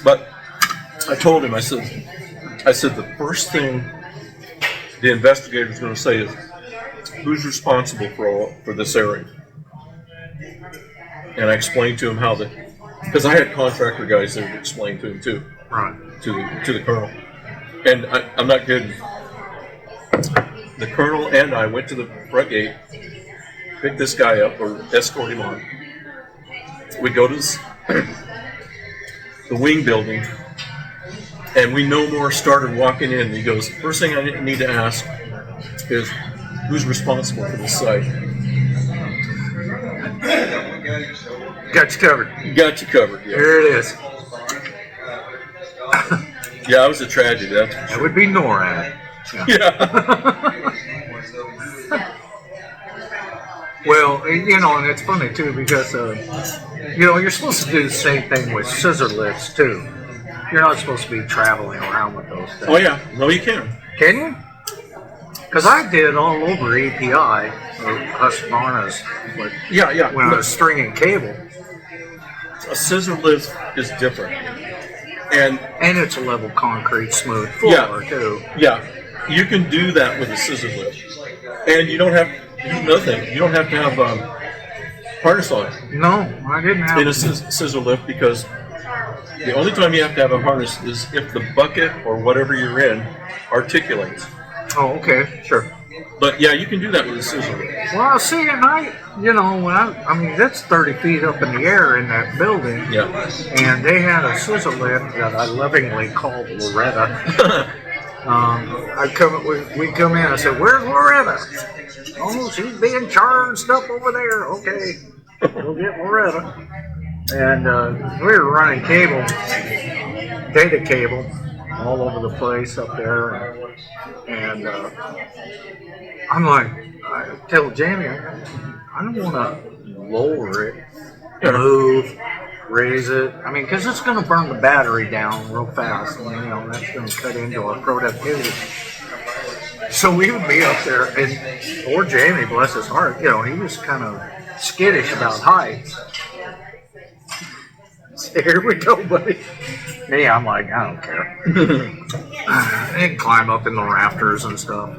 But I told him, I said, the first thing the investigator's going to say is, "Who's responsible for this area?" And I explained to him because I had contractor guys that would explain to him too, Right. to the colonel. And I'm not kidding. The colonel and I went to the front gate, picked this guy up or escort him on. We go to the wing building, and we no more started walking in. He goes, "First thing I need to ask is, who's responsible for this site?" Got you covered. Got you covered. Yeah, Here it is. yeah, it was a tragedy. That's for That sure. would be NORAD. Yeah. Well, and it's funny too because you're supposed to do the same thing with scissor lifts too. You're not supposed to be traveling around with those things. Oh yeah. No, you can. Can you? Because I did all over API or Husqvarna's Yeah. when I was stringing cable, A scissor lift is different, and and it's a level concrete smooth floor too. yeah, you can do that with a scissor lift, and you don't have nothing. You don't have to have harness on it No, I didn't have. in a scissor lift, because the only time you have to have a harness is if the bucket or whatever you're in articulates. Oh, okay, sure. But yeah, you can do that with a scissor lift. Well, see, and that's 30 feet up in the air in that building. Yeah. And they had a scissor lift that I lovingly called Loretta. We'd come in. I said, "Where's Loretta?" "Oh, she's being charged up over there." "Okay, we'll get Loretta." And we were running cable, data cable, all over the place up there. And I'm like, I tell Jamie, I don't want to lower it, move, raise it. Because it's going to burn the battery down real fast. And, that's going to cut into our productivity. So we would be up there, and poor Jamie, bless his heart, he was kind of skittish about heights. So here we go, buddy. Me, I'm like, I don't care. And climb up in the rafters and stuff,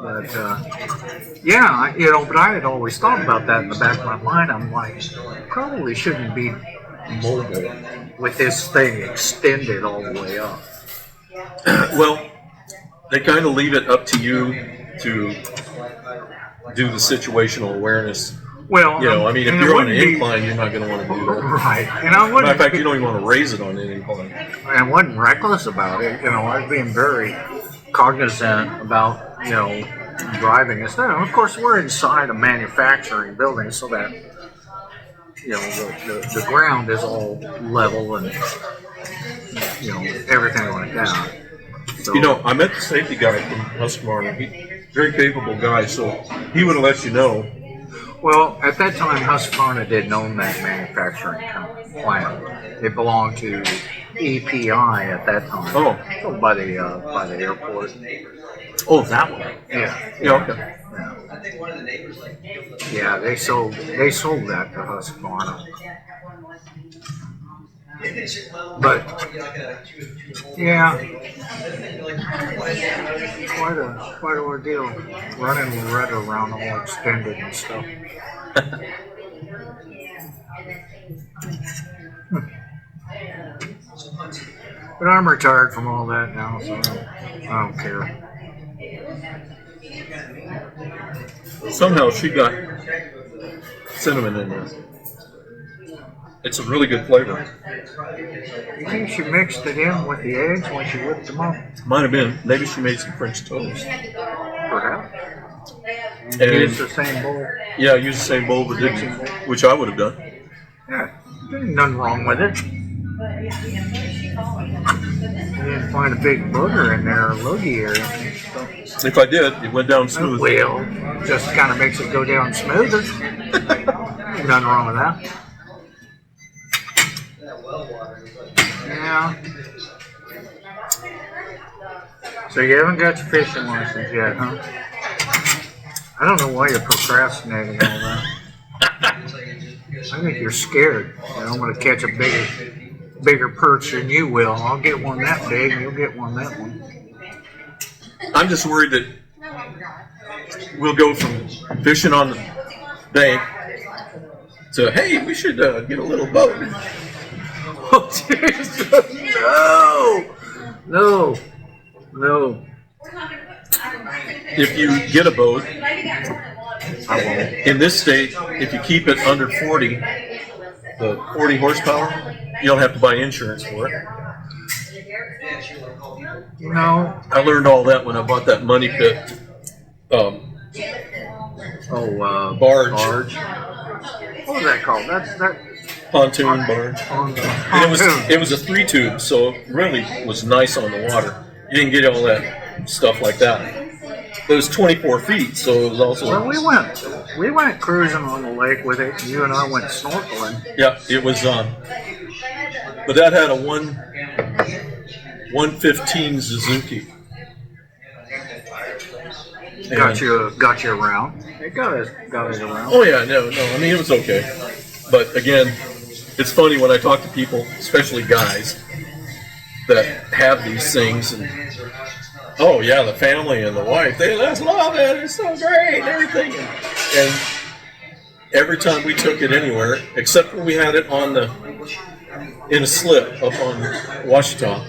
But but I had always thought about that in the back of my mind. I'm like, probably shouldn't be mobile with this thing extended all the way up. Well, they kind of leave it up to you to do the situational awareness. Well, If you're on an incline, you're not going to want to do that. Right. And I Matter of wouldn't, fact, you don't even want to raise it on an incline. I wasn't reckless about it. I was being very cognizant about, driving and stuff. And of course, we're inside a manufacturing building, so that, the ground is all level and, everything like that. So, I met the safety guy from Husqvarna. He's a very capable guy, so he would have let you know. well, at that time, Husqvarna didn't own that manufacturing plant. It belonged to EPI at that time. Oh. By the airport. Oh, that one. Yeah. Yeah, okay. Yeah, they sold that to Husqvarna. But yeah, quite a ordeal running Loretta around all extended and stuff. But I'm retired from all that now, so I don't care. Somehow she got cinnamon in there. It's a really good flavor. You think she mixed it in with the eggs when she whipped them up? Might have been. Maybe she made some French toast. Perhaps. And Use the same bowl. yeah, use the same bowl, but Dixie, which I would have done. Yeah, there's nothing wrong with it. You didn't find a big booger in there, or loogie area. If I did, it went down smooth. Well, just kind of makes it go down smoother. Ain't nothing wrong with that. Yeah. So you haven't got your fishing license yet, huh? I don't know why you're procrastinating all that. I think you're scared. I'm going to catch a bigger perch than you will. I'll get one that big, and you'll get one that one. I'm just worried that we'll go from fishing on the bank to, hey, we should get a little boat. Oh, Jesus. No. If you get a boat, I won't. in this state, if you keep it under 40, the 40 horsepower, you don't have to buy insurance for it. No. I learned all that when I bought that money pit barge. What was that called? That's that Pontoon barge. on the And it was a 3-tube, so it really was nice on the water. You didn't get all that stuff like that. It was 24 feet, so it was also. Well, we went cruising on the lake with it. You and I went snorkeling. Yeah, it was. But that had a 115 Suzuki. Got you around. It got it around. Oh yeah, no. I mean, it was okay. But again, it's funny when I talk to people, especially guys, that have these things, and oh yeah, the family and the wife, they just love it. It's so great and everything. And every time we took it anywhere, except when we had it in a slip up on Washita,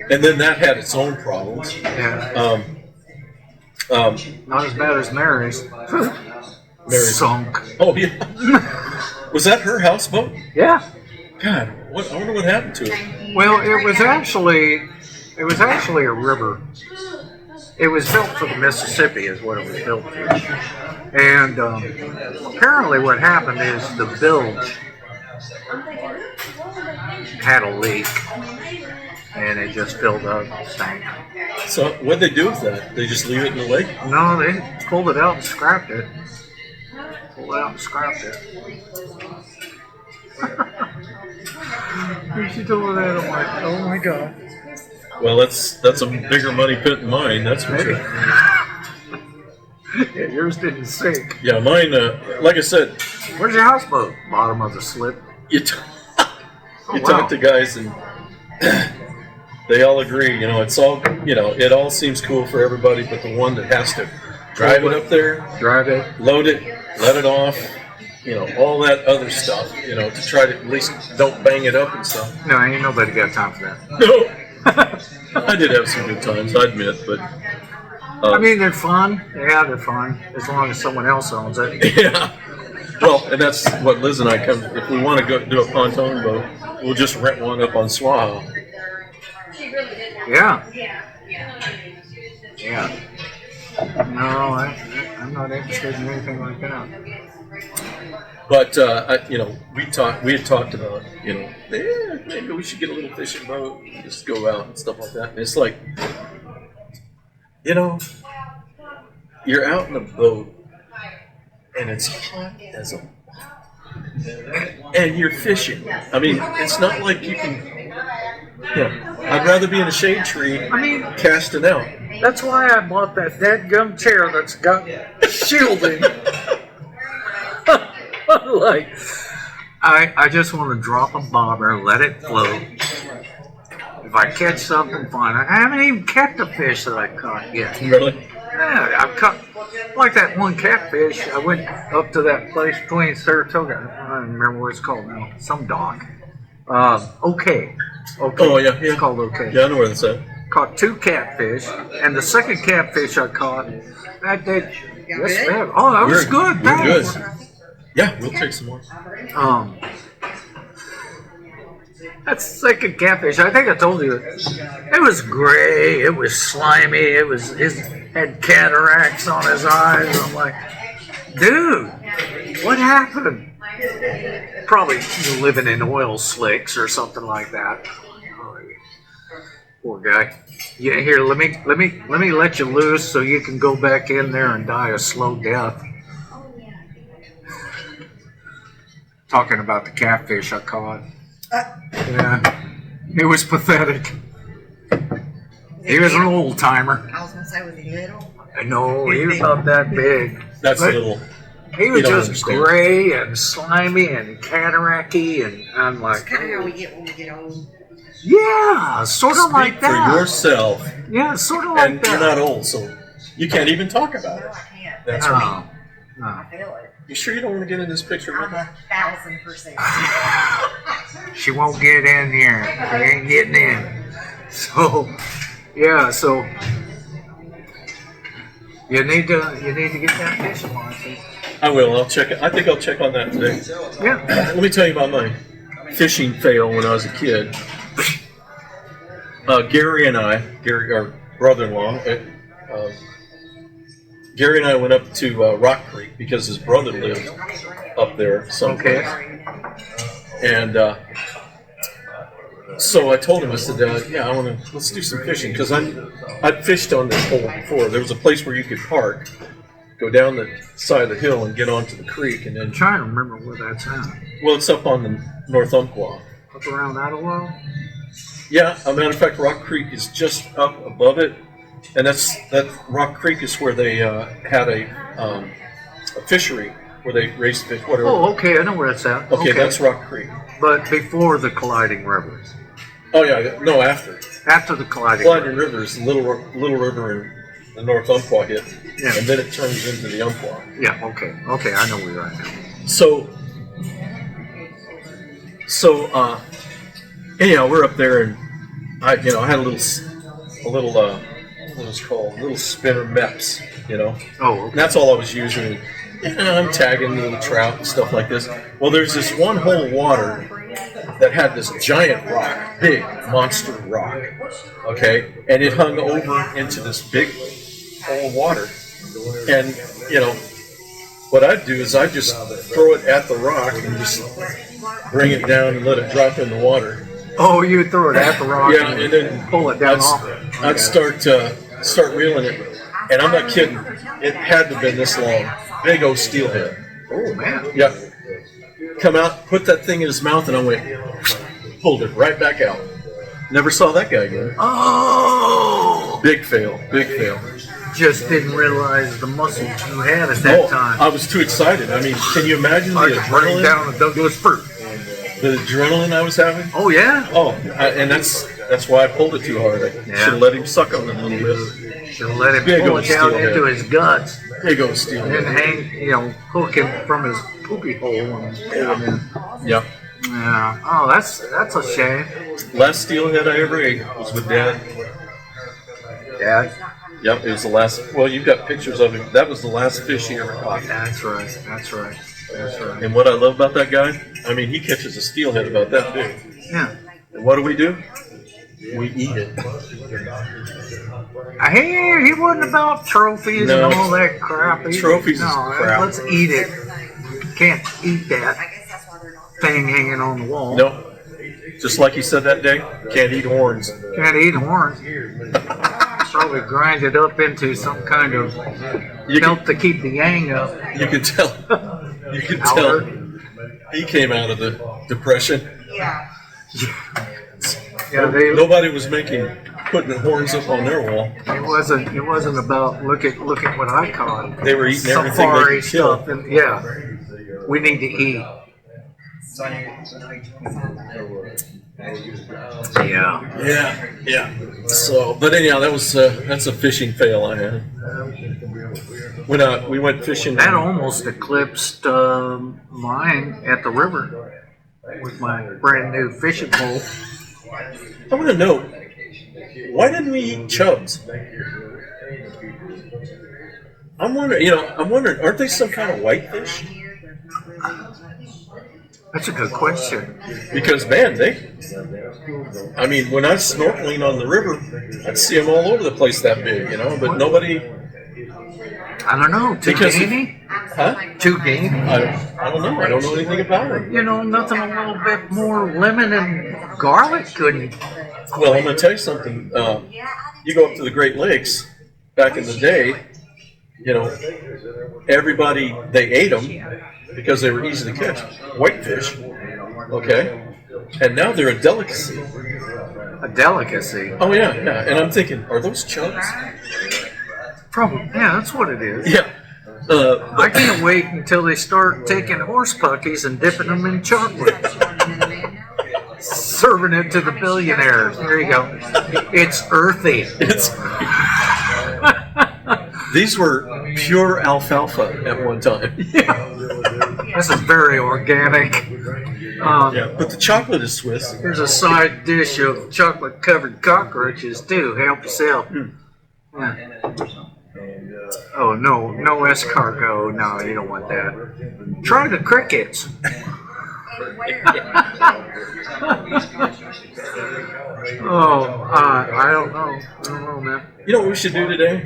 and then that had its own problems. Yeah. Not as bad as Mary's. Mary's sunk. Oh yeah. Was that her houseboat? Yeah. God, I wonder what happened to it. Well, it was actually a river. It was built for the Mississippi, is what it was built for. And apparently, what happened is the bilge had a leak, and it just filled up and stank. So what'd they do with that? They just leave it in the lake? No, they pulled it out and scrapped it. When she told me that, I'm like, oh my god. Well, that's a bigger money pit than mine. That's for Maybe. sure. Yeah, yours didn't sink. Yeah, mine. Like I said, Where's your houseboat? Bottom of the slip. you talk to guys and they all agree. It's all it all seems cool for everybody, but the one that has to drive it up there, Drive it. load it, let it off, all that other stuff, to try to at least don't bang it up and stuff. No, ain't nobody got time for that. No, I did have some good times, I admit, but I mean, they're fun. Yeah, they're fun as long as someone else owns it. yeah. Well, and that's what Liz and I come. If we want to go do a pontoon boat, we'll just rent one up on Swahili. Yeah. Yeah. No, I'm not interested in anything like that. But we had talked about maybe we should get a little fishing boat and just go out and stuff like that. And it's like you're out in a boat and it's hot as a and you're fishing. I mean, it's not like you can. I'd rather be in a shade tree. I mean, casting out. that's why I bought that dadgum chair that's got shielding. Like, I just want to drop a bobber, let it float. If I catch something, fine. I haven't even kept a fish that I caught yet. Really? Yeah, I've caught Like that one catfish, I went up to that place between Saratoga. I don't remember what it's called now. Some dock. Okay. Oh, yeah, yeah. It's called Okay. Yeah, I know where that's at. Caught 2 catfish, and the second catfish I caught, that did. Yes, ma'am. Oh, that was good. We're good. Thanks. Yeah, we'll take some more. That second catfish, I think I told you, it was gray, it was slimy, it had cataracts on his eyes. I'm like, dude, what happened? Probably living in oil slicks or something like that. Oh, poor guy. Yeah, here, let me let you loose so you can go back in there and die a slow death. Talking about the catfish I caught. Yeah, it was pathetic. He was an old timer. I was gonna say, was he little? No, he was not that big. That's But a little. He was You don't just understand. gray and slimy and cataracty, and I'm like, It's kind of how we get when we get old. yeah, sort of like Speak that. for yourself. Yeah, sort of like And that. you're not old, so you can't even talk about No, it. I can't. That's No, right. no. I feel it. You sure you don't want to get in this picture with I'm me? 1,000%. She won't get in here. She ain't getting in. So, yeah, so you need to get that fishing license. I will. I'll check it. I think I'll check on that today. Yeah. Let me tell you about my fishing fail when I was a kid. Gary, our brother-in-law, Gary and I went up to Rock Creek because his brother lived up there someplace. Okay. And so I told him, I said, yeah, let's do some fishing. Because I'd fished on this hole before. There was a place where you could park, go down the side of the hill and get onto the creek. And then, I'm trying to remember where that's at. well, it's up on the North Umpqua. Up around Ottawa? Yeah, a matter of fact, Rock Creek is just up above it. And that Rock Creek is where they had a fishery where they raised fish. Whatever. Oh, okay, I know where it's at. Okay, that's Rock Creek. But before the colliding rivers. Oh yeah, no, after. After the colliding Colliding rivers. River is the little river in the North Umpqua hit, Yeah. and then it turns into the Umpqua. Yeah, okay. Okay, I know where you're at now. So anyhow, we're up there, and I had a little what was it called, little spinner Meps, Oh, and okay. that's all I was using. And I'm tagging little trout and stuff like this. Well, there's this one hole of water that had this giant rock, big monster rock, okay, and it hung over into this big hole of water. And what I'd do is I'd just throw it at the rock and just bring it down and let it drop in the water. Oh, you throw it at the rock Yeah, and then pull it down off it. I'd start reeling it, and I'm not kidding. It had to have been this long, big old steelhead. Oh, man. Yeah, come out, put that thing in his mouth, and I went, pulled it right back out. Never saw that guy again. Oh! Big fail, big fail. Just didn't realize the muscles you had at that time. I was too excited. I mean, can you imagine the I could bring adrenaline? down a Douglas fruit. The adrenaline I was having. Oh, yeah? And that's why I pulled it too hard. I should have let him suck on it a little bit. Should have let him Big pull old it down steelhead. into his guts. Big old steel. And then hang, hook him from his poopy hole and pull him in. Yeah. Yeah. Oh, that's a shame. Last steelhead I ever ate was with Dad. Dad? Yep, it was the last. Well, you've got pictures of him. That was the last fish he ever caught. That's right. That's right. That's right. And what I love about that guy, I mean, he catches a steelhead about that big. Yeah. And what do? We eat it. I hear he wasn't about trophies No. and all that crap. Trophies is no, crap. Let's eat it. Can't eat that I guess that's why they're not. thing hanging on the wall. No. Just like he said that day, can't eat horns. Can't eat horns. Probably grind it up into some kind of You milk can, to keep the yang up. you can tell. You can Powder. tell. He came out of the depression. Yeah. Yeah, Nobody was putting the horns up on their wall. it wasn't about look at what I caught. They were eating everything they Safari could kill. stuff, and yeah, we need to eat. Yeah. Yeah. So, but anyhow, that's a fishing fail I had. when we went fishing. That almost eclipsed mine at the river with my brand new fishing pole. I want to know, why didn't we eat chubs? I'm wondering, aren't they some kind of whitefish? That's a good question. Because man, when I was snorkeling on the river, I'd see them all over the place that big, but nobody. I don't know. Too Because gamey? Huh? Too gamey? I don't know. I don't know anything about them. Nothing a little bit more lemon and garlic couldn't. Well, I'm going to tell you something. You go up to the Great Lakes, back in the day, everybody, they ate them because they were easy to catch. Whitefish, okay? And now they're a delicacy. A delicacy? Oh, yeah. And I'm thinking, are those chubs? Probably. Yeah, that's what it is. Yeah. I can't wait until they start taking horse puckies and dipping them in chocolate. Serving it to the billionaires. There you go. It's earthy. These were pure alfalfa at one time. Yeah. This is very organic. But the chocolate is Swiss. Here's a side dish of chocolate-covered cockroaches, too. Help yourself. Yeah. Oh, no escargot. No, you don't want that. Try the crickets. I don't know, man. You know what we should do today?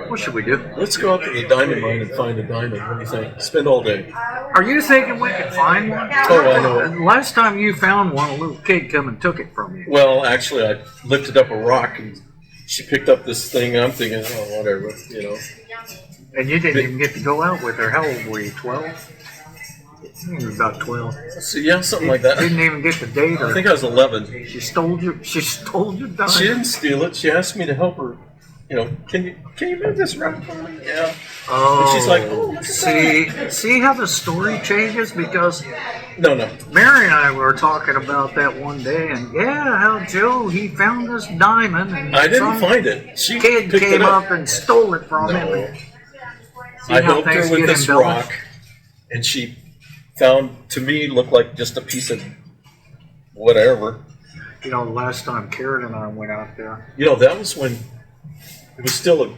What should we do? Let's go out to the diamond mine and find a diamond. What do you think? Spend all day. Are you thinking we could find one? Oh, I know. Last time you found one, a little kid come and took it from you. Well, actually, I lifted up a rock and she picked up this thing. I'm thinking, oh, whatever, And you didn't even get to go out with her. How old were you? 12? You were about 12. So, yeah, something like that. Didn't even get to date her. I think I was 11. She stole your diamond. She didn't steal it. She asked me to help her. Can you move this rock for me? Yeah. Oh, and she's like, oh, look at see how the story changes? Because No. Mary and I were talking about that one day, and how Joe, he found this diamond, and I didn't some find it. She kid picked came it up and stole it from him. No. See I how helped her things with get this embellished? rock, and she found, to me, looked like just a piece of whatever. The last time Karen and I went out there. That was when it was still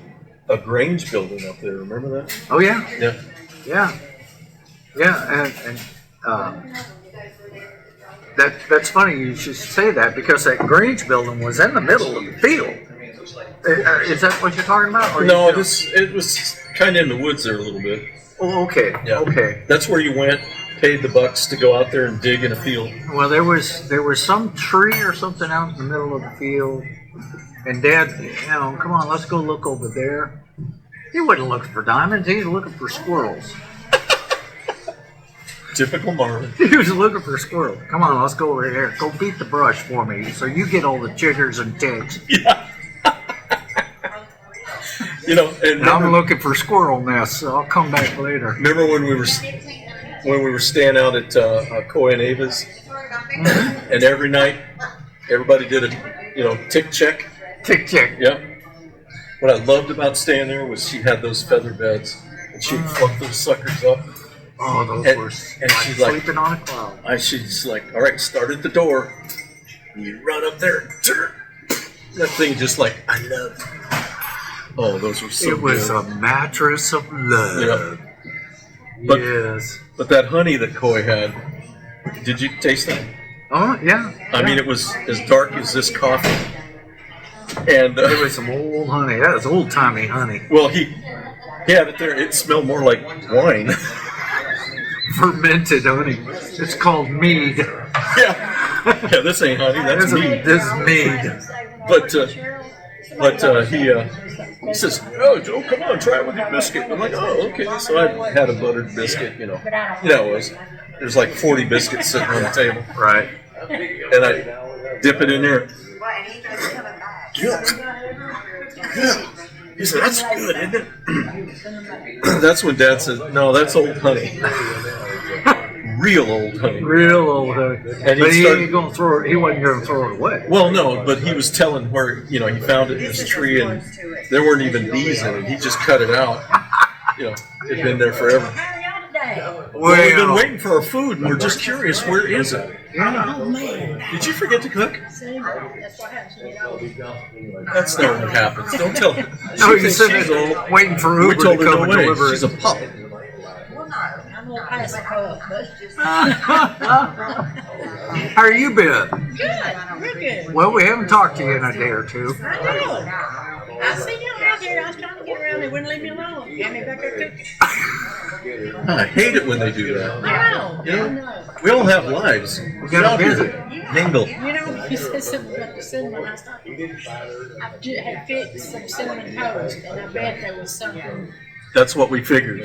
a Grange building up there. Remember that? Oh, yeah. Yeah. Yeah, and that's funny you should say that, because that Grange building was in the middle of the field. Is that what you're talking about? Or No, it was kind of in the woods there a little bit. Oh, okay. Yeah. Okay. That's where you went, paid the bucks to go out there and dig in a field. Well, there was some tree or something out in the middle of the field, and Dad, come on, let's go look over there. He wasn't looking for diamonds; he was looking for squirrels. Typical Marvin. He was looking for squirrels. Come on, let's go over there. Go beat the brush for me, so you get all the chiggers and ticks. Yeah. And I'm looking for squirrel nests, so I'll come back later. remember when we were staying out at Coy and Ava's, and every night everybody did a tick check. Tick check. Yeah. What I loved about staying there was she had those feather beds, and she'd fuck those suckers up. Oh, those And- were and she's like- sleeping on a cloud. She's like, all right, start at the door. And you run up there. That thing just like, I love. Oh, those were so It was good. a mattress of love. But- Yes. But that honey that Coy had, did you taste that? Oh, yeah. I mean, it was as dark as this coffee. And, It was some old honey. That was old-timey honey. well, he had it there. It smelled more like wine. Fermented honey. It's called mead. Yeah, this ain't honey. That's mead. This is mead. But he says, "Oh, Joe, come on, try it with your biscuit." I'm like, "Oh, okay." So I had a buttered biscuit, it was. There's like 40 biscuits sitting on the table, Right. and I dip it in there. Yeah. He said, "That's good, isn't it?" That's when Dad said, "No, that's old honey, real old honey." Real old honey. And But he started- he wasn't going to throw it away. Well, no, but he was telling where he found it in this tree, and there weren't even bees in it. He just cut it out, you know, had been there forever. How are y'all today? Well, we've been waiting for our food, and we're just curious, where is it? Oh man. Did you forget to cook? See, that's what happens, you know. That's not what happens. Don't tell her. No, She you thinks said she's that old. waiting for We Uber told to her come no and way. deliver She's it. a pup. Well, no. I'm a little past the cup, but How are you been? good. Real good. Well, we haven't talked to you in a day or two. I know. I see y'all out there. I was trying to get around. They wouldn't leave me alone. Got me back there cooking. I hate it when they do that. I know. You know? I know. We all have lives. gotta Get out here. visit. Mingle. You know, you said something about the cinnamon. I had fixed some cinnamon toast, and I bet there was something. That's what we figured.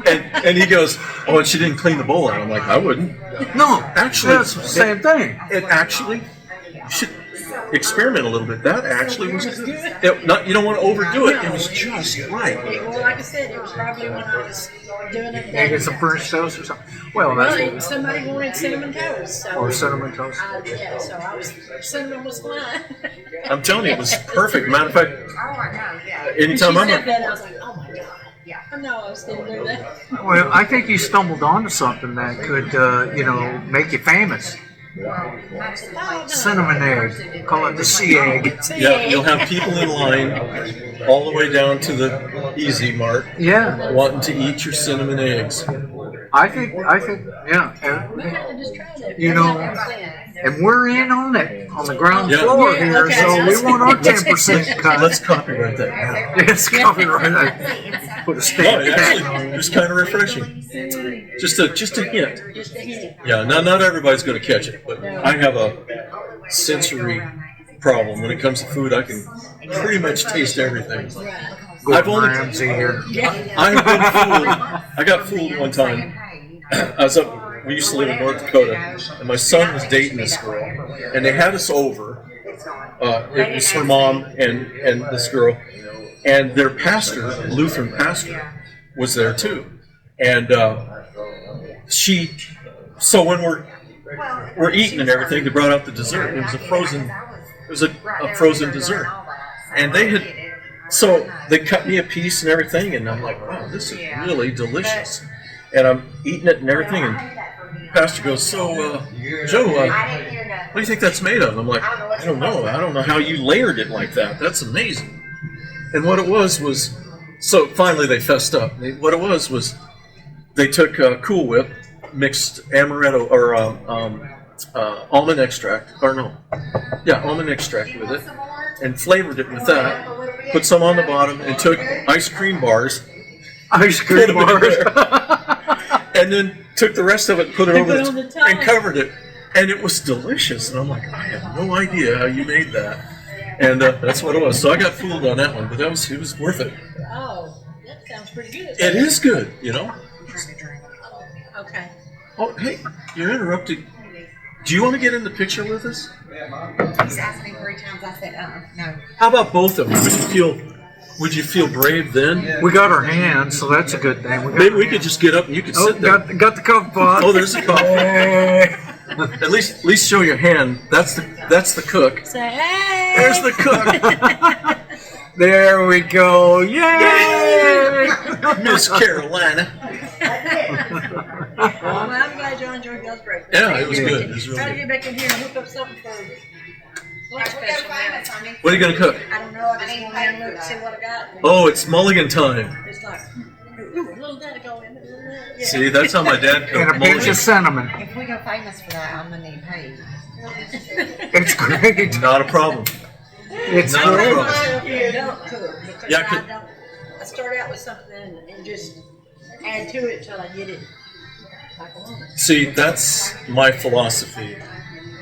And he goes, oh, and she didn't clean the bowl out. I'm like, I wouldn't. No, Actually, that's the same thing. It actually, you should experiment a little bit. That actually was it, not. You don't want to overdo it. It was just right. Well, like I said, it was probably when I was doing it. Maybe some French toast or something. Well, Well, that's somebody wanted cinnamon toast, so or cinnamon toast. yeah, so I was cinnamon was fine. I'm telling you, it was perfect. Matter of fact, Oh, I know, yeah. anytime she I'm said a, that, I was like, oh my god. Yeah. I know I was didn't do that. Well, I think you stumbled onto something that could, make you famous. Cinnamon egg. Call it the sea egg. yeah, you'll have people in line all the way down to the Easy Mart Yeah, wanting to eat your cinnamon eggs. I think, yeah. We had to just try that. You know, and we're in on it on the ground Yeah. floor Yeah, here, okay. so we want our 10% cut. Let's copyright that. Now. It's copyright. Put a No, stamp. it actually, it was kind of refreshing. Just a hint. Just a hint. Yeah, not everybody's going to catch it, but I have a sensory problem when it comes to food. I can pretty much taste everything. I've only, Ramsey here. I've been fooled. I got fooled one time. I was up. We used to live in North Dakota, and my son was dating this girl, and they had us over. It was her mom and this girl, and their pastor, Lutheran pastor, was there too, and So when we're eating and everything, they brought out the dessert. It was a frozen dessert, and so they cut me a piece and everything, and I'm like, wow, this is really delicious. And I'm eating it and everything, and Pastor goes, so, Joe, what do you think that's made of? I'm like, I don't know. I don't know how you layered it like that. That's amazing. And what it was, so finally they fessed up. What it was they took Cool Whip, mixed amaretto, or almond extract, almond extract with it, and flavored it with that, put some on the bottom, and took ice cream bars, Ice cream bars. and then took the rest of it and put it And over put it on the top. and covered it. And it was delicious. And I'm like, I have no idea how you made that. And that's what it was. So I got fooled on that one, but it was worth it. Oh, that sounds pretty good. It is good, you know? Okay. Oh, hey, you're interrupting. Do you want to get in the picture with us? He's asked me 3 times. I said, no. How about both of you? Would you feel brave then? We got our hands, so that's a good thing. Maybe we could just get up and you could Oh, sit there. got the cup pot. Oh, there's a cup. At least show your hand. That's the cook. Say hey. There's the cook. There we go. Yay! Miss Carolina. Well, I'm glad you enjoyed y'all's break. Yeah, it was good. It was Try really to good. get back in here and hook up something for lunch special now. What are you gonna cook? I don't know. I just want to look, see what I got. Oh, it's mulligan time. It's like, ooh, a little data go in. Yeah. See, that's how my dad And cooked a pinch mulligan. of cinnamon. If we go famous for that, I'm gonna need paid. It's great. Not a problem. It's Not a great. problem. I don't cook because Yeah, I start out with something and just add to it till I get it like I want it. See, that's my philosophy.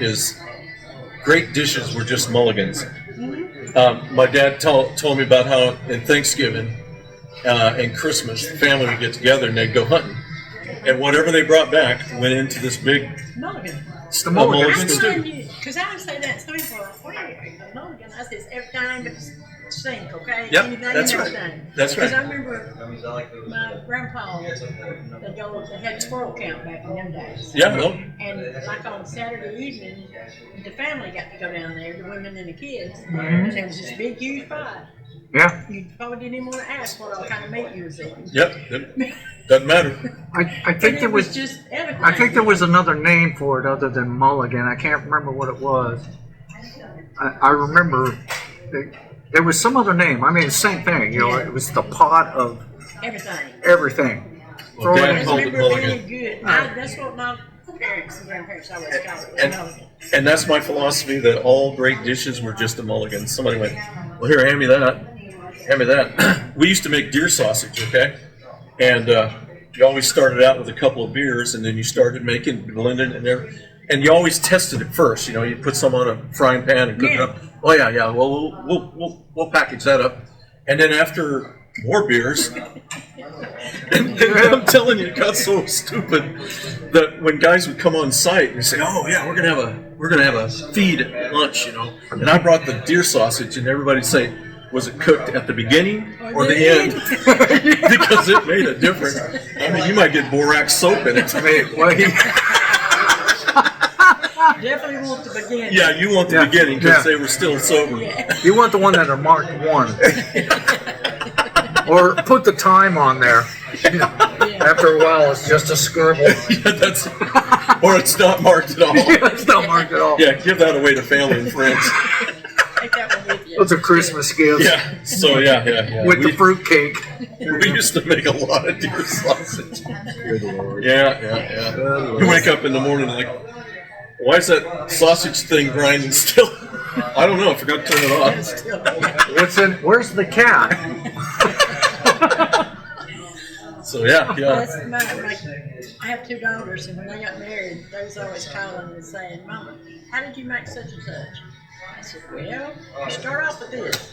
Is great dishes were just mulligans. My dad told me about how in Thanksgiving and Christmas, the family would get together and they'd go hunting, and whatever they brought back went into this big Mulligan. The mulligan. mulligan stew. Because I would say that same for a mulligan. I said every time but sink, okay? Yep, Anything that's and right. everything. That's right. Because I remember my grandpa, they had squirrel count back in them days. Yeah, no, And like on Saturday evening, the family got to go down there, the women and the kids. Mm-hmm. And there was this big, huge fire. Yeah, You probably didn't even want to ask what kind of meat you was eating. Yep, doesn't matter. I think And there it was was. just everything. I think there was another name for it other than mulligan. I can't remember what it was. I remember there was some other name. I mean, same thing. You know, it was the pot of everything. everything. Well, Throw it Dad in. called it Remember really mulligan. good. That's what my parents and grandparents always called it. And- mulligan. And that's my philosophy, that all great dishes were just a mulligan. Somebody went, well, here, hand me that. Hand me that. We used to make deer sausage, okay? And you always started out with a couple of beers, and then you started making, blending, and you always tested it first. You know, you put some on a frying pan and cook it up. Oh yeah, yeah. Well, we'll package that up, and then after more beers, and I'm telling you, it got so stupid that when guys would come on site and say, "Oh yeah, we're gonna have a feed at lunch," you know, and I brought the deer sausage, and everybody'd say, was it cooked at the beginning or the end? Because it made a difference. I mean, you might get borax soap in it. I mean, well, Definitely want the beginning. Yeah, you want the Yeah. beginning because Yeah. they were still sober. you want the one that are marked 1. Or put the time on there. You know, after a while, it's just a scribble. Yeah, that's, or it's not marked at all. It's not marked at all. Yeah, give that away to family and friends. Take that one with you. It's a Christmas gift Yeah, so yeah. with the We, fruit cake. we used to make a lot of deer sausage. Yeah. You wake up in the morning like, why is that sausage thing grinding still? I don't know, I forgot to turn it What's in? Where's the cat? off. So yeah. That's I have 2 daughters, and when they got married, they was always calling and saying, "Mama, how did you make such and such?" I said, "Well, you start off with this,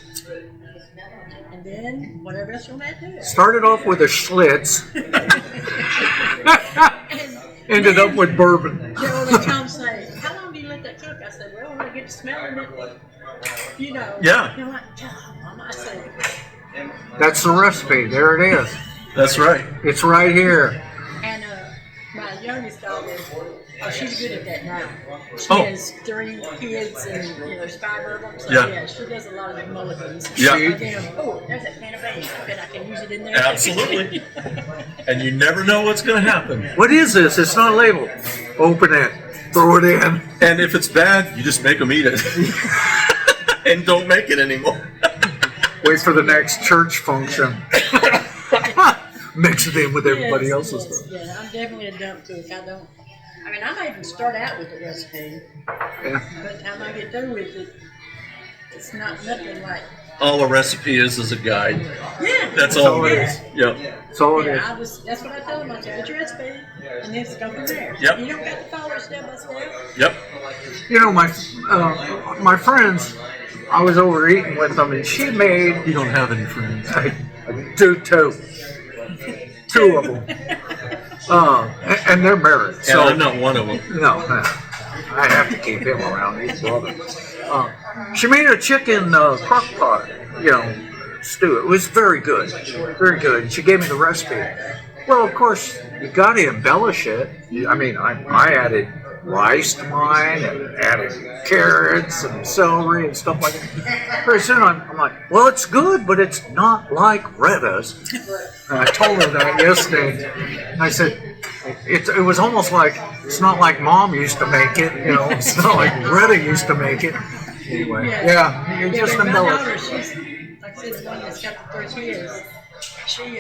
and then whatever else you want to do." Started off with a Schlitz, And ended up with bourbon. you know, they come say, "How long do you let that cook?" I said, "Well, when I get to smelling it, you know." Yeah. You're like, "God, Mama," I said, That's the recipe. There it is. That's right. It's right here. and my youngest daughter, she's good at that now. She Oh. has 3 kids, and there's 5 of them. So Yeah. she does a lot of the mulligans. Yeah. And then, oh, there's a can of beans. I bet I can use it in there. Absolutely. And you never know what's going to happen. What is this? It's not labeled. Open it. Throw it in. And if it's bad, you just make them eat it. And don't make it anymore. Wait for the next church function. Mix it in with everybody Yes, else's yes, stuff. yeah, I'm definitely a dump cook. I mean, I might even start out with the recipe, Yeah. but the time I get through with it, it's not nothing like. All a recipe is a guide. Yeah. That's all it is. Yep. That's all it is. Yeah, that's what I told them. I said, "Get your recipe, and then go from there." Yep. You don't got to follow it step by step. Yep. You know, my friends, I was over eating with them, and she made. You don't have any friends. I do two. 2 of them. And they're married. And So I'm not one of them. no, I have to keep him around. He's brother. She made a chicken crock pot, stew. It was very good, very good. She gave me the recipe. Well, of course, you got to embellish it. I mean, I added rice to mine and added carrots and celery and stuff like that. Pretty soon I'm like, well, it's good, but it's not like Retta's. And I told her that yesterday. And I said, it was almost like, it's not like Mom used to make it, it's not like Retta used to make it. Anyway, yeah, you just but my daughter, embellish. she's like I said, the one that's got the 3 kids. She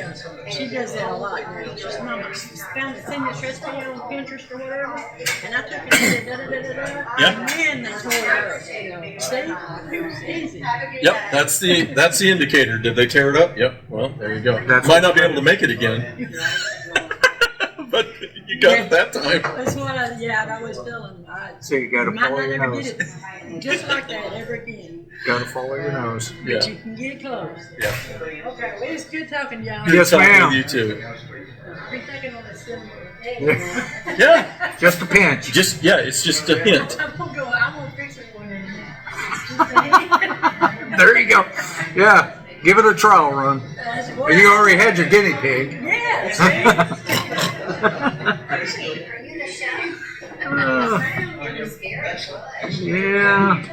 does that a lot now. She's Mama, send this recipe on Pinterest or whatever, and I took it and said da da da da da. Yep. And man, they tore it up. See, it was easy. Yep. That's the indicator. Did they tear it up? Yep. Well, there you go. That's Might not be able to make it again. But you got it that time. That's what I'd always tell them. So you got to Might follow not your ever nose. get it just like that ever again. Got to follow your nose. But Yeah. you can get it close. Yeah. Okay, well, it's good talking to y'all. Good Yes, talking ma'am. with you too. Been taking on this cinema. Yeah. Just a pinch. It's just a hint. I'm gonna fix it one in a minute. There you go. Yeah, give it a trial run. You already had your guinea pig. Yeah, see? Are you in the show? Yeah.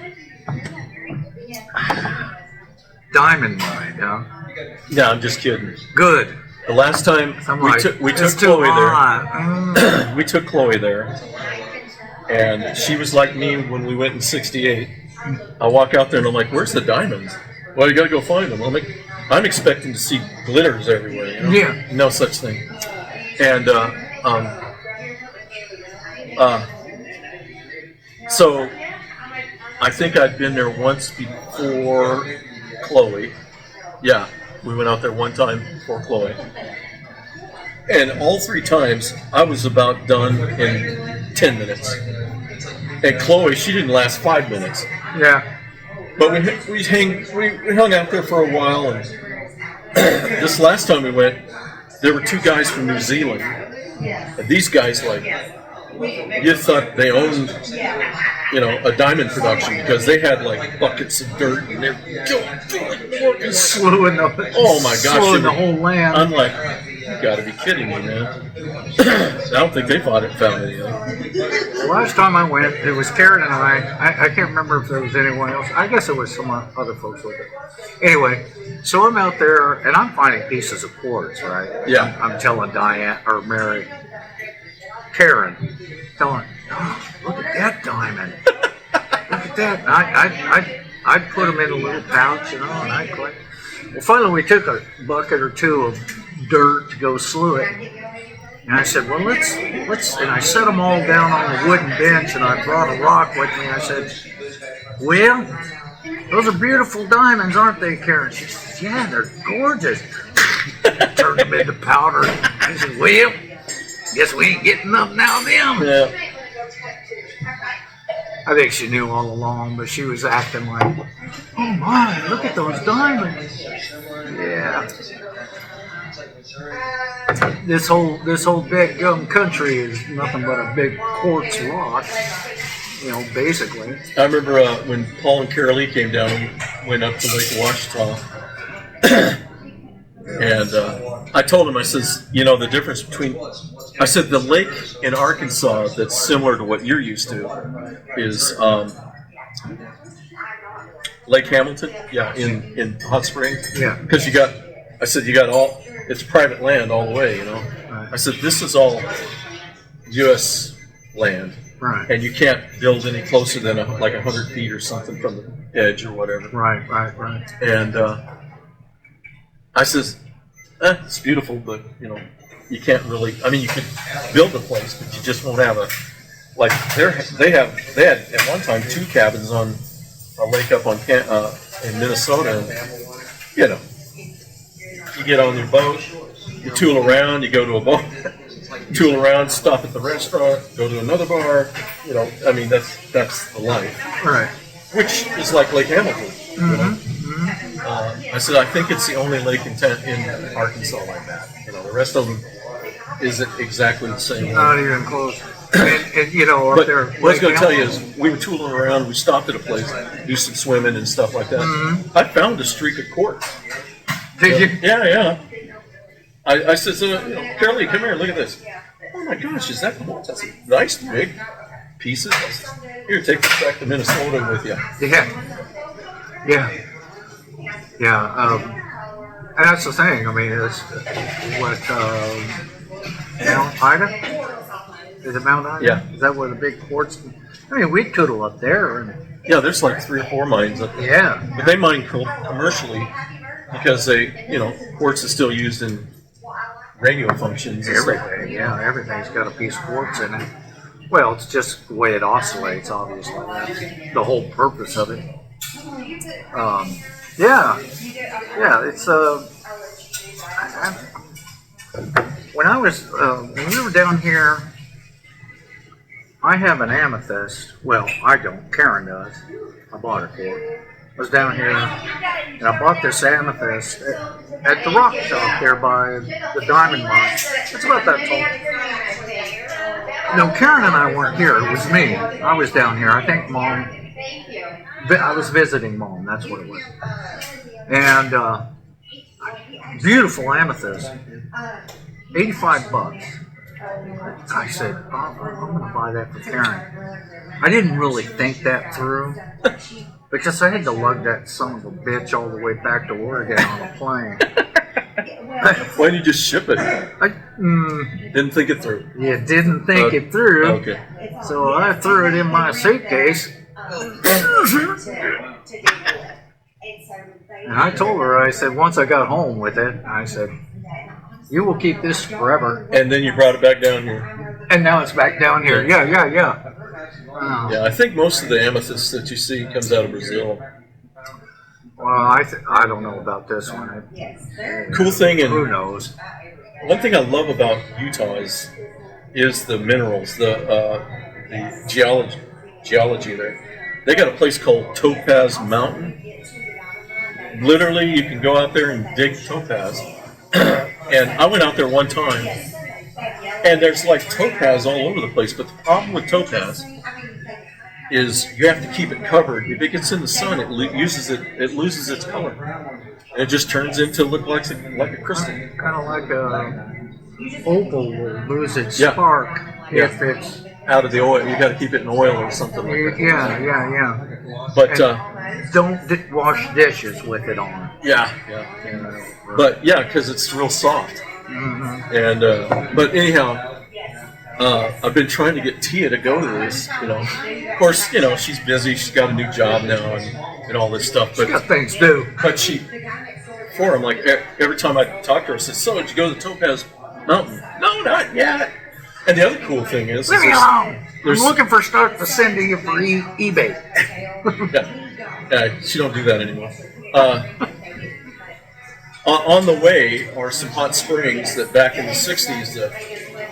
Diamond mine, huh? Yeah, I'm just kidding. Good. The last time I'm we like, took it's too Chloe there. hot. We took Chloe there, and she was like me when we went in '68. I walk out there and I'm like, "Where's the diamonds?" Well, you gotta go find them. I'm expecting to see glitters everywhere. You know? Yeah. No such thing. And so I think I'd been there once before Chloe. Yeah, we went out there one time before Chloe. And all 3 times, I was about done in 10 minutes. And Chloe, she didn't last 5 minutes. Yeah. But we hung out there for a while. And this last time we went, there were 2 guys from New Zealand. And these guys, like, you thought they owned, a diamond production because they had like buckets of dirt and they're working. Slewing the, Oh my gosh, slewing the whole land. I'm like, you gotta be kidding me, man. I don't think they found anything. The last time I went, it was Karen and I can't remember if there was anyone else. I guess it was some other folks with it. Anyway, so I'm out there and I'm finding pieces of quartz, right? Yeah. I'm telling Diane or Karen, telling, oh, look at that diamond. Look at that. And I'd put them in a little pouch, and I'd collect. Well, finally we took a bucket or 2 of dirt to go slew it. And I said, well, let's, and I set them all down on the wooden bench, and I brought a rock with me. I said, well, those are beautiful diamonds, aren't they, Karen? She says, yeah, they're gorgeous. Turned them into powder. I said, well, guess we ain't getting up now, them. Yeah. I think she knew all along, but she was acting like, oh my, look at those diamonds. Yeah. This whole big gum country is nothing but a big quartz rock, basically. I remember when Paul and Carol Lee came down, we went up to Lake Ouachita. And I told him, I says, the difference between, I said, the lake in Arkansas that's similar to what you're used to is Lake Hamilton, yeah, in Hot Springs. Yeah. Because you got it's private land all the way, Right. I said, this is all U.S. land. Right. And you can't build any closer than like 100 feet or something from the edge or whatever. Right. And I says, it's beautiful, but you can't really. I mean, you could build a place, but you just won't have they had at one time 2 cabins on a lake up in Minnesota, and you get on your boat, you tool around, you go to a boat, tool around, stop at the restaurant, go to another bar. I mean that's the life, Right. which is like Lake Hamilton. I said, I think it's the only lake in Arkansas like that. The rest of them isn't exactly the same. Not even close. And up But there. what I was going to tell you is, we were tooling around. We stopped at a place, do some swimming and stuff like that. Mm-hmm. I found a streak of quartz. Did you? Yeah. I said, Carol Lee, come here, look at this. Oh my gosh, is that quartz? I said, nice big pieces. I said, here, take this back to Minnesota with you. Yeah. And that's the thing. I mean, it's what Mount Ida. Is it Mount Ida? Yeah. Is that where the big quartz? I mean, we'd tootle up there, and Yeah, there's like 3 or 4 mines up there. yeah. But they mine commercially because quartz is still used in radio functions and stuff. Everything, yeah, everything's got a piece of quartz in it. Well, it's just the way it oscillates, obviously. That's the whole purpose of it. It's when we were down here, I have an amethyst. Well, I don't. Karen does. I bought it for her. I was down here, and I bought this amethyst at the rock shop there by the diamond mine. It's about that tall. No, Karen and I weren't here. It was me. I was down here. I think Mom. I was visiting Mom. That's what it was. And beautiful amethyst, $85. I said, I'm going to buy that for Karen. I didn't really think that through. Because I had to lug that son of a bitch all the way back to Oregon on a plane. Why didn't you just ship it? Didn't think it through. You didn't think it through. Okay. So I threw it in my suitcase. And I told her, I said, once I got home with it, I said, you will keep this forever. And then you brought it back down here. And now it's back down here. Yeah. Yeah, I think most of the amethyst that you see comes out of Brazil. Well, I don't know about this one. Cool thing, Who and knows? one thing I love about Utah is the minerals, the geology there. They got a place called Topaz Mountain. Literally, you can go out there and dig topaz. And I went out there one time, and there's like topaz all over the place. But the problem with topaz is you have to keep it covered. If it gets in the sun, it loses its color, and it just turns into look like a crystal. Kind of like a opal will lose its Yeah. spark Yeah. if it's. Out of the oil, you got to keep it in oil or something like that. Yeah. But Don't wash dishes with it on. yeah. You know. But yeah, because it's real soft. And but anyhow, I've been trying to get Tia to go to this. Of course, she's busy. She's got a new job now and all this stuff. Got But things to do. I'm like every time I talk to her, I say, "So did you go to the Topaz Mountain?" No, not yet. And the other cool thing is Leave me alone. I'm there's- looking for stuff to send to you for eBay. yeah, she don't do that anymore. On the way are some hot springs that back in the 60s, the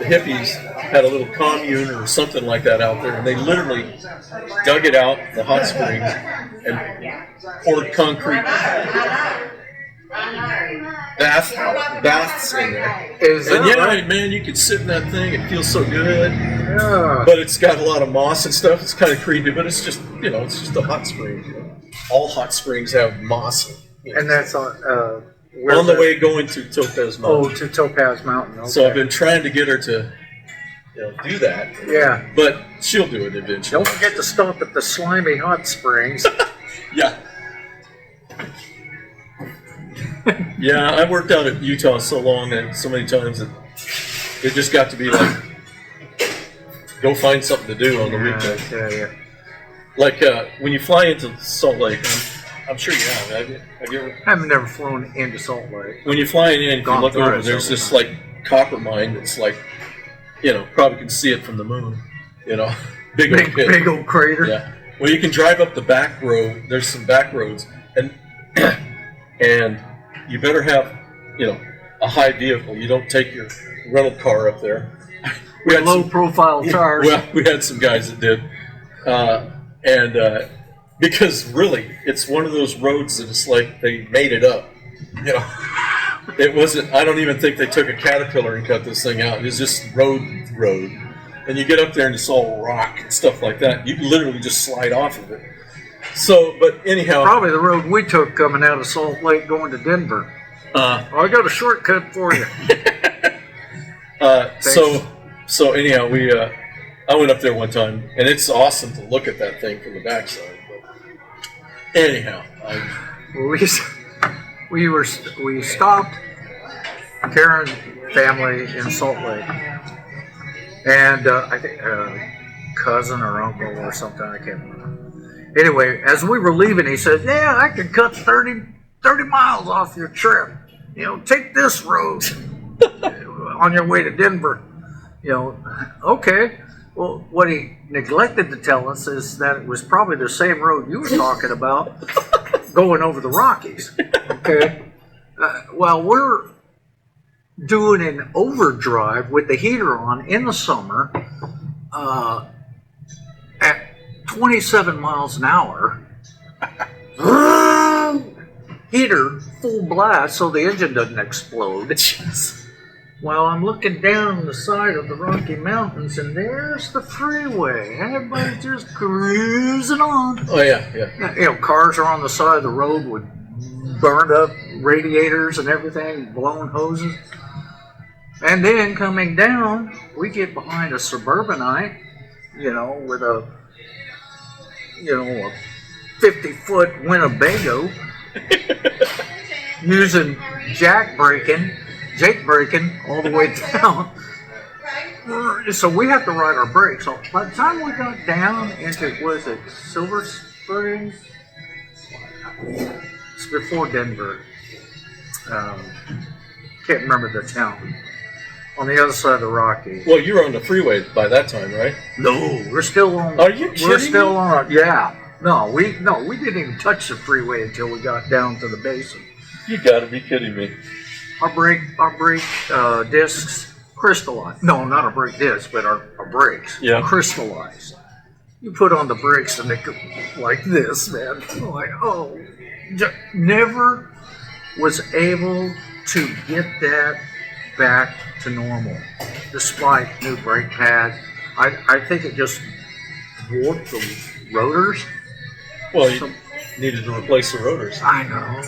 hippies had a little commune or something like that out there, and they literally dug it out, the hot springs, and poured concrete baths in there. Is And that right? man, you could sit in that thing, it feels so good, Yeah. but it's got a lot of moss and stuff, it's kind of creepy, but it's just, it's just a hot spring. All hot springs have moss. And that's on. On the way going to Topaz Oh, Mountain. to Topaz Mountain. Okay. So I've been trying to get her to do that. Yeah. But she'll do it eventually. Don't forget to stop at the slimy hot springs. Yeah. Yeah, I worked out at Utah so long and so many times that it just got to be like, go find something to do on the weekend. Yeah. Like when you fly into Salt Lake, I'm sure you have. Have you ever? I've never flown into Salt Lake. When you fly in, if you Gone look through over, it there's several this like copper mine that's like, probably can see it from the moon. Big old pit. Big old crater. Yeah. Well, you can drive up the back road. There's some back roads, and and you better have a high vehicle. You don't take your rental car up there. We had Low some, profile cars. well, we had some guys that did, and because really, it's one of those roads that it's like they made it up. It wasn't. I don't even think they took a caterpillar and cut this thing out. It was just road, and you get up there and it's all rock and stuff like that. You can literally just slide off of it. So, but anyhow, Probably the road we took coming out of Salt Lake going to Denver. I got a shortcut for you. so anyhow, I went up there one time, and it's awesome to look at that thing from the backside. But anyhow, We stopped Karen family in Salt Lake, and I think cousin or uncle or something, I can't remember. Anyway, as we were leaving, he said, "Yeah, I could cut 30 miles off your trip. Take this road on your way to Denver." Okay. Well, what he neglected to tell us is that it was probably the same road you were talking about, going over the Rockies. Okay. Well, we're doing an overdrive with the heater on in the summer at 27 miles an hour. Heater full blast so the engine doesn't explode. Well, I'm looking down the side of the Rocky Mountains, and there's the freeway. Everybody's just cruising on. oh yeah. Cars are on the side of the road with burned up radiators and everything, blown hoses. And then coming down, we get behind a suburbanite, with a 50-foot Winnebago using Jake braking all the way down. So we have to ride our brakes. So by the time we got down into, was it Silver Springs? It's before Denver. Can't remember the town. On the other side of the Rockies. Well, you were on the freeway by that time, right? No, we're still on. Are you We're kidding still me? on. Yeah. No, we didn't even touch the freeway until we got down to the basin. You gotta be kidding me. Our brake discs crystallized. No, not our brake discs, but our brakes. Yeah. Crystallized. You put on the brakes and they go like this, man. I'm like, oh, never was able to get that back to normal, despite new brake pads. I think it just warped the rotors. Well, you needed to replace the rotors, I know.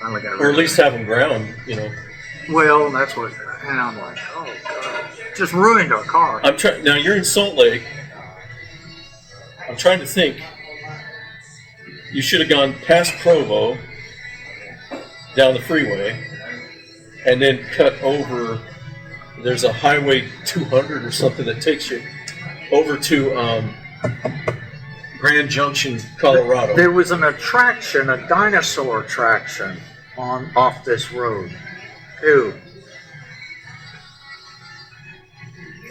Finally got or at least have them ground. You know, well, that's what. And I'm like, oh god, just ruined our car. I'm trying. Now you're in Salt Lake. I'm trying to think. You should have gone past Provo, down the freeway, and then cut over. There's a Highway 200 or something that takes you over to Grand Junction, Colorado. There was an attraction, a dinosaur attraction, off this road, too.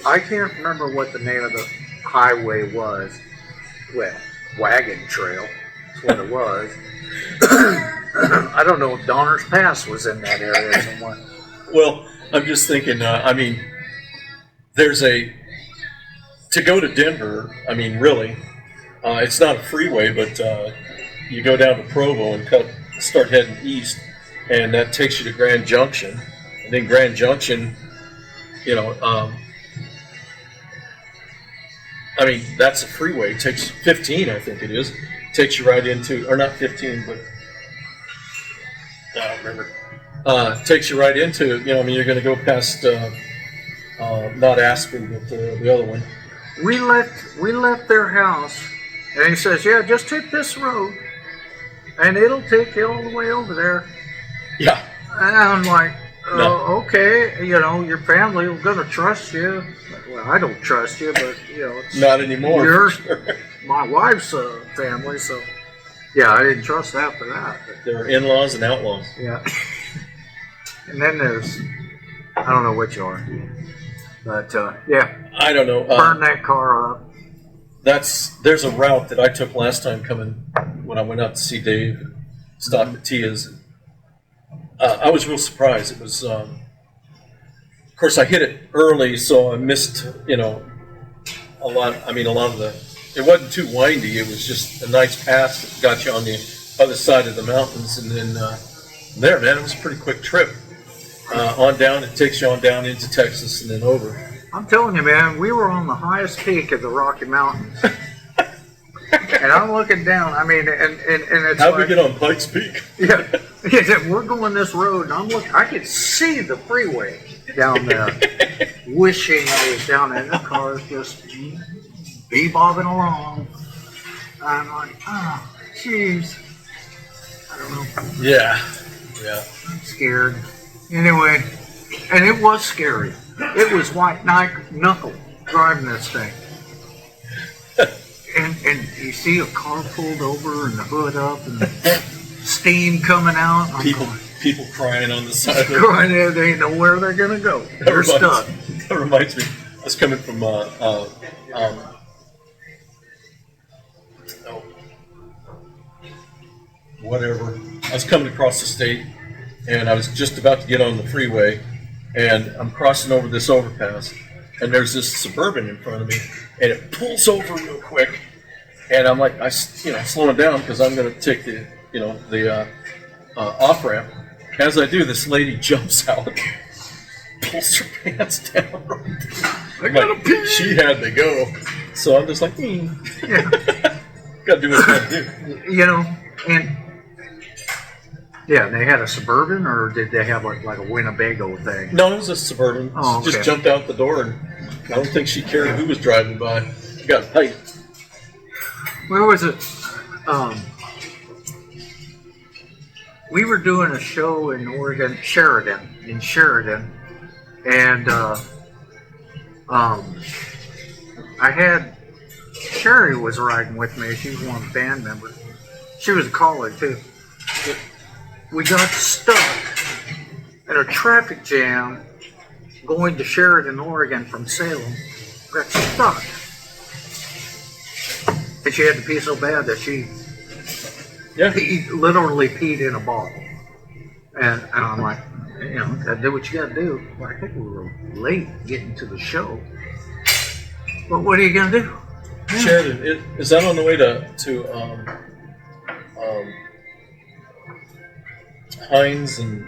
I can't remember what the name of the highway was. Well, Wagon Trail. That's what it was. I don't know if Donner's Pass was in that area somewhere. Well, I'm just thinking. I mean, there's to go to Denver. I mean, really, it's not a freeway, but you go down to Provo and start heading east, and that takes you to Grand Junction, and then Grand Junction, you know. I mean, that's a freeway. It takes 15, I think it is. Takes you right into, or not 15, but I don't remember. Takes you right into, you know, I mean, you're going to go past, not Aspen, but the other one. We left their house, and he says, "Yeah, just take this road, and it'll take you all the way over there." Yeah. And I'm like, No. okay, you know, your family is gonna trust you. Well, I don't trust you, but you know, it's Not anymore. yours, my wife's family, so yeah, I didn't trust after that. But, There are in-laws and outlaws. yeah. And then there's, I don't know which are, but yeah, I don't know. burn that car up. There's a route that I took last time coming when I went out to see Dave, stopped at Tia's. I was real surprised. It was, of course, I hit it early, so I missed, you know, a lot. I mean, a lot of it wasn't too windy. It was just a nice pass that got you on the other side of the mountains, and then there, man, it was a pretty quick trip. On down, it takes you on down into Texas and then over. I'm telling you, man, we were on the highest peak of the Rocky Mountains. And I'm looking down, I mean, and it's How'd we like, get on Pikes Peak? yeah, we're going this road, and I'm looking, I could see the freeway down there, wishing I was down there, and the car's just bebobbing along. I'm like, oh, jeez. I don't know, Yeah. Yeah. I'm scared. Anyway, and it was scary. It was white knuckle driving this thing. And you see a car pulled over and the hood up and steam coming out. I'm People crying on the side of the going, they ain't know where they're gonna go. They're stuck. That reminds me. I was coming from whatever. I was coming across the state, and I was just about to get on the freeway, and I'm crossing over this overpass, and there's this Suburban in front of me, and it pulls over real quick, and I'm like, slowing down because I'm going to take the off ramp. As I do, this lady jumps out, pulls her pants down. I gotta pee. She had to go, so I'm just like, Yeah. gotta do what I gotta do. You know, and yeah, they had a Suburban, or did they have like a Winnebago thing? No, it was a Suburban. Oh, She just okay. jumped out the door, and I don't think she cared who was driving by. She got tight. Where was it? we were doing a show in Oregon, Sheridan, and I had Sherry was riding with me. She was one of the band members. She was a caller too. We got stuck in a traffic jam going to Sheridan, Oregon from Salem. Got stuck, and she had to pee so bad that she literally peed in a bottle. And I'm like, gotta do what you gotta do. Well, I think we were late getting to the show. But what are you gonna do? Sheridan, is that on the way to Hines and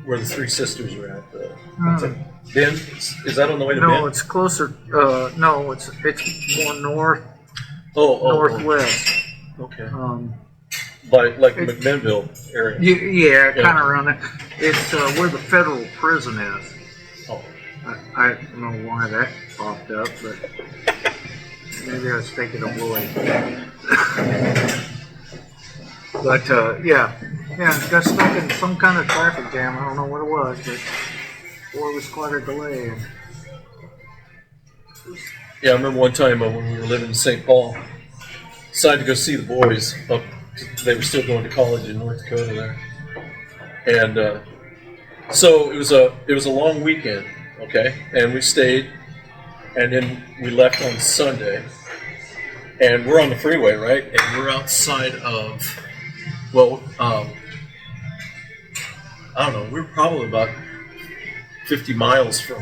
where the Three Sisters are at? Ben? Is that on the way to Ben? No, it's closer. No, it's more northwest. Okay. By like McMinnville area. Yeah, kind of around there. It's where the federal prison is. Oh. I don't know why that popped up, but maybe I was thinking of Lloyd. But yeah, got stuck in some kind of traffic jam. I don't know what it was, but boy, it was quite a delay. Yeah, I remember one time when we were living in St. Paul, decided to go see the boys. They were still going to college in North Dakota there, and so it was a long weekend. Okay, and we stayed, and then we left on Sunday, and we're on the freeway, right? And we're outside of, I don't know, we're probably about 50 miles from,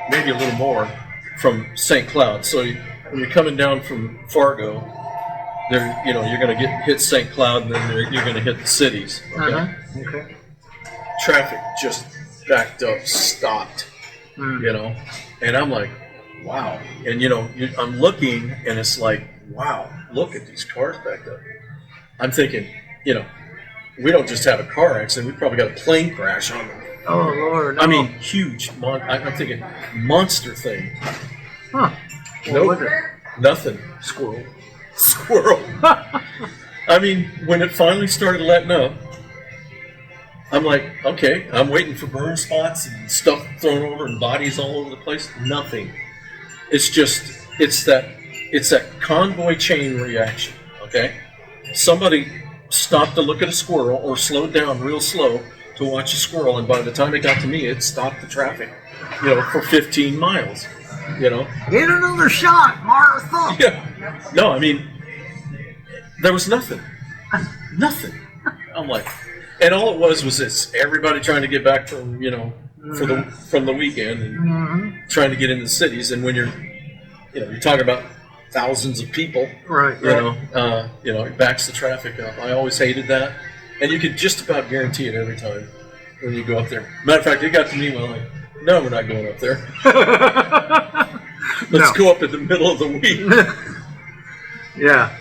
maybe a little more, from St. Cloud. So when you're coming down from Fargo, there, you're going to hit St. Cloud, and then you're going to hit the cities. Okay? Okay. Traffic just backed up, stopped, and I'm like, wow. And I'm looking, and it's like, wow, look at these cars backed up. I'm thinking, we don't just have a car accident, we probably got a plane crash on them. Oh Lord! No. I mean, huge. I'm thinking monster thing. Huh? Nope. What was it? Nothing. Squirrel. I mean, when it finally started letting up, I'm like, okay, I'm waiting for burn spots and stuff thrown over and bodies all over the place. Nothing. It's that convoy chain reaction. Okay, somebody stopped to look at a squirrel or slowed down real slow to watch a squirrel, and by the time it got to me, it stopped the traffic, for 15 miles. Get another shot, Martha. Yeah. No, I mean, there was nothing. Nothing. I'm like, and all it was it's everybody trying to get back from, from the weekend and trying to get into the cities. And when you're talking about thousands of people, right. It backs the traffic up. I always hated that. And you could just about guarantee it every time when you go up there. Matter of fact, it got to me when I'm like, no, we're not going up there. Let's go up in the middle of the week. Yeah.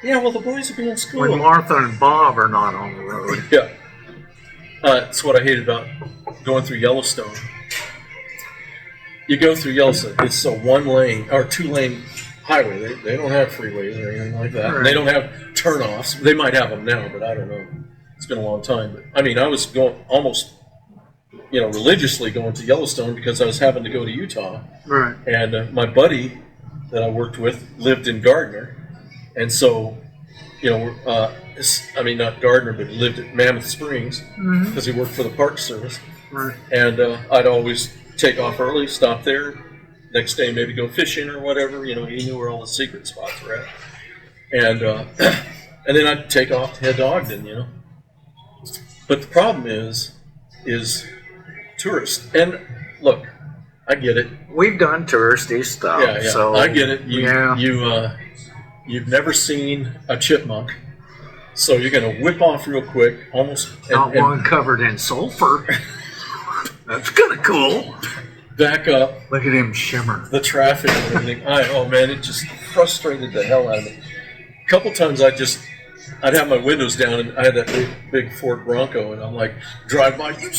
Yeah, well, the boys will be in school. When Martha and Bob are not on the road. Yeah. That's what I hate about going through Yellowstone. You go through Yellowstone, it's a 1-lane or 2-lane highway. They don't have freeways or anything like that. Right. They don't have turnoffs. They might have them now, but I don't know. It's been a long time. But I mean, I was going almost, religiously going to Yellowstone because I was having to go to Utah. Right. And my buddy that I worked with lived in Gardner. And so, not Gardner, but he lived at Mammoth Springs because he worked for the Park Service. Right. And I'd always take off early, stop there, next day maybe go fishing or whatever. He knew where all the secret spots were at. And and then I'd take off to head to Ogden, But the problem is tourists. And look, I get it. We've done touristy stuff. Yeah. So, I get it. You've never seen a chipmunk, so you're going to whip off real quick, almost. Not one covered in sulfur. That's kind of cool. Back up. Look at him shimmer. The traffic and everything. It just frustrated the hell out of me. A couple times I'd have my windows down, and I had that big Ford Bronco, and I'm like, drive by, you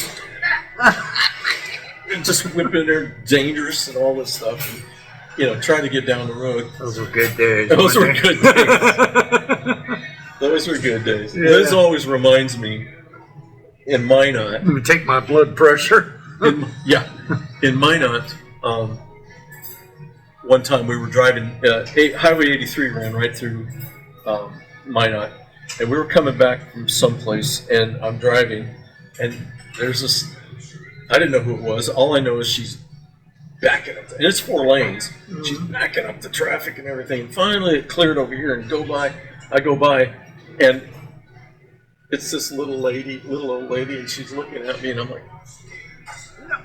and just whip in there, dangerous and all this stuff. try to get down the road. Those were good days. Those were weren't good days. Those were good days. Yeah. Liz always reminds me in Minot. they? Take my blood pressure. In Minot, one time we were driving, Highway 83 ran right through Minot, and we were coming back from someplace, and I'm driving, and there's this, I didn't know who it was. All I know is she's backing up, and it's 4 lanes. She's backing up the traffic and everything. And finally, it cleared over here, and I go by, and it's this little old lady, and she's looking at me, and I'm like,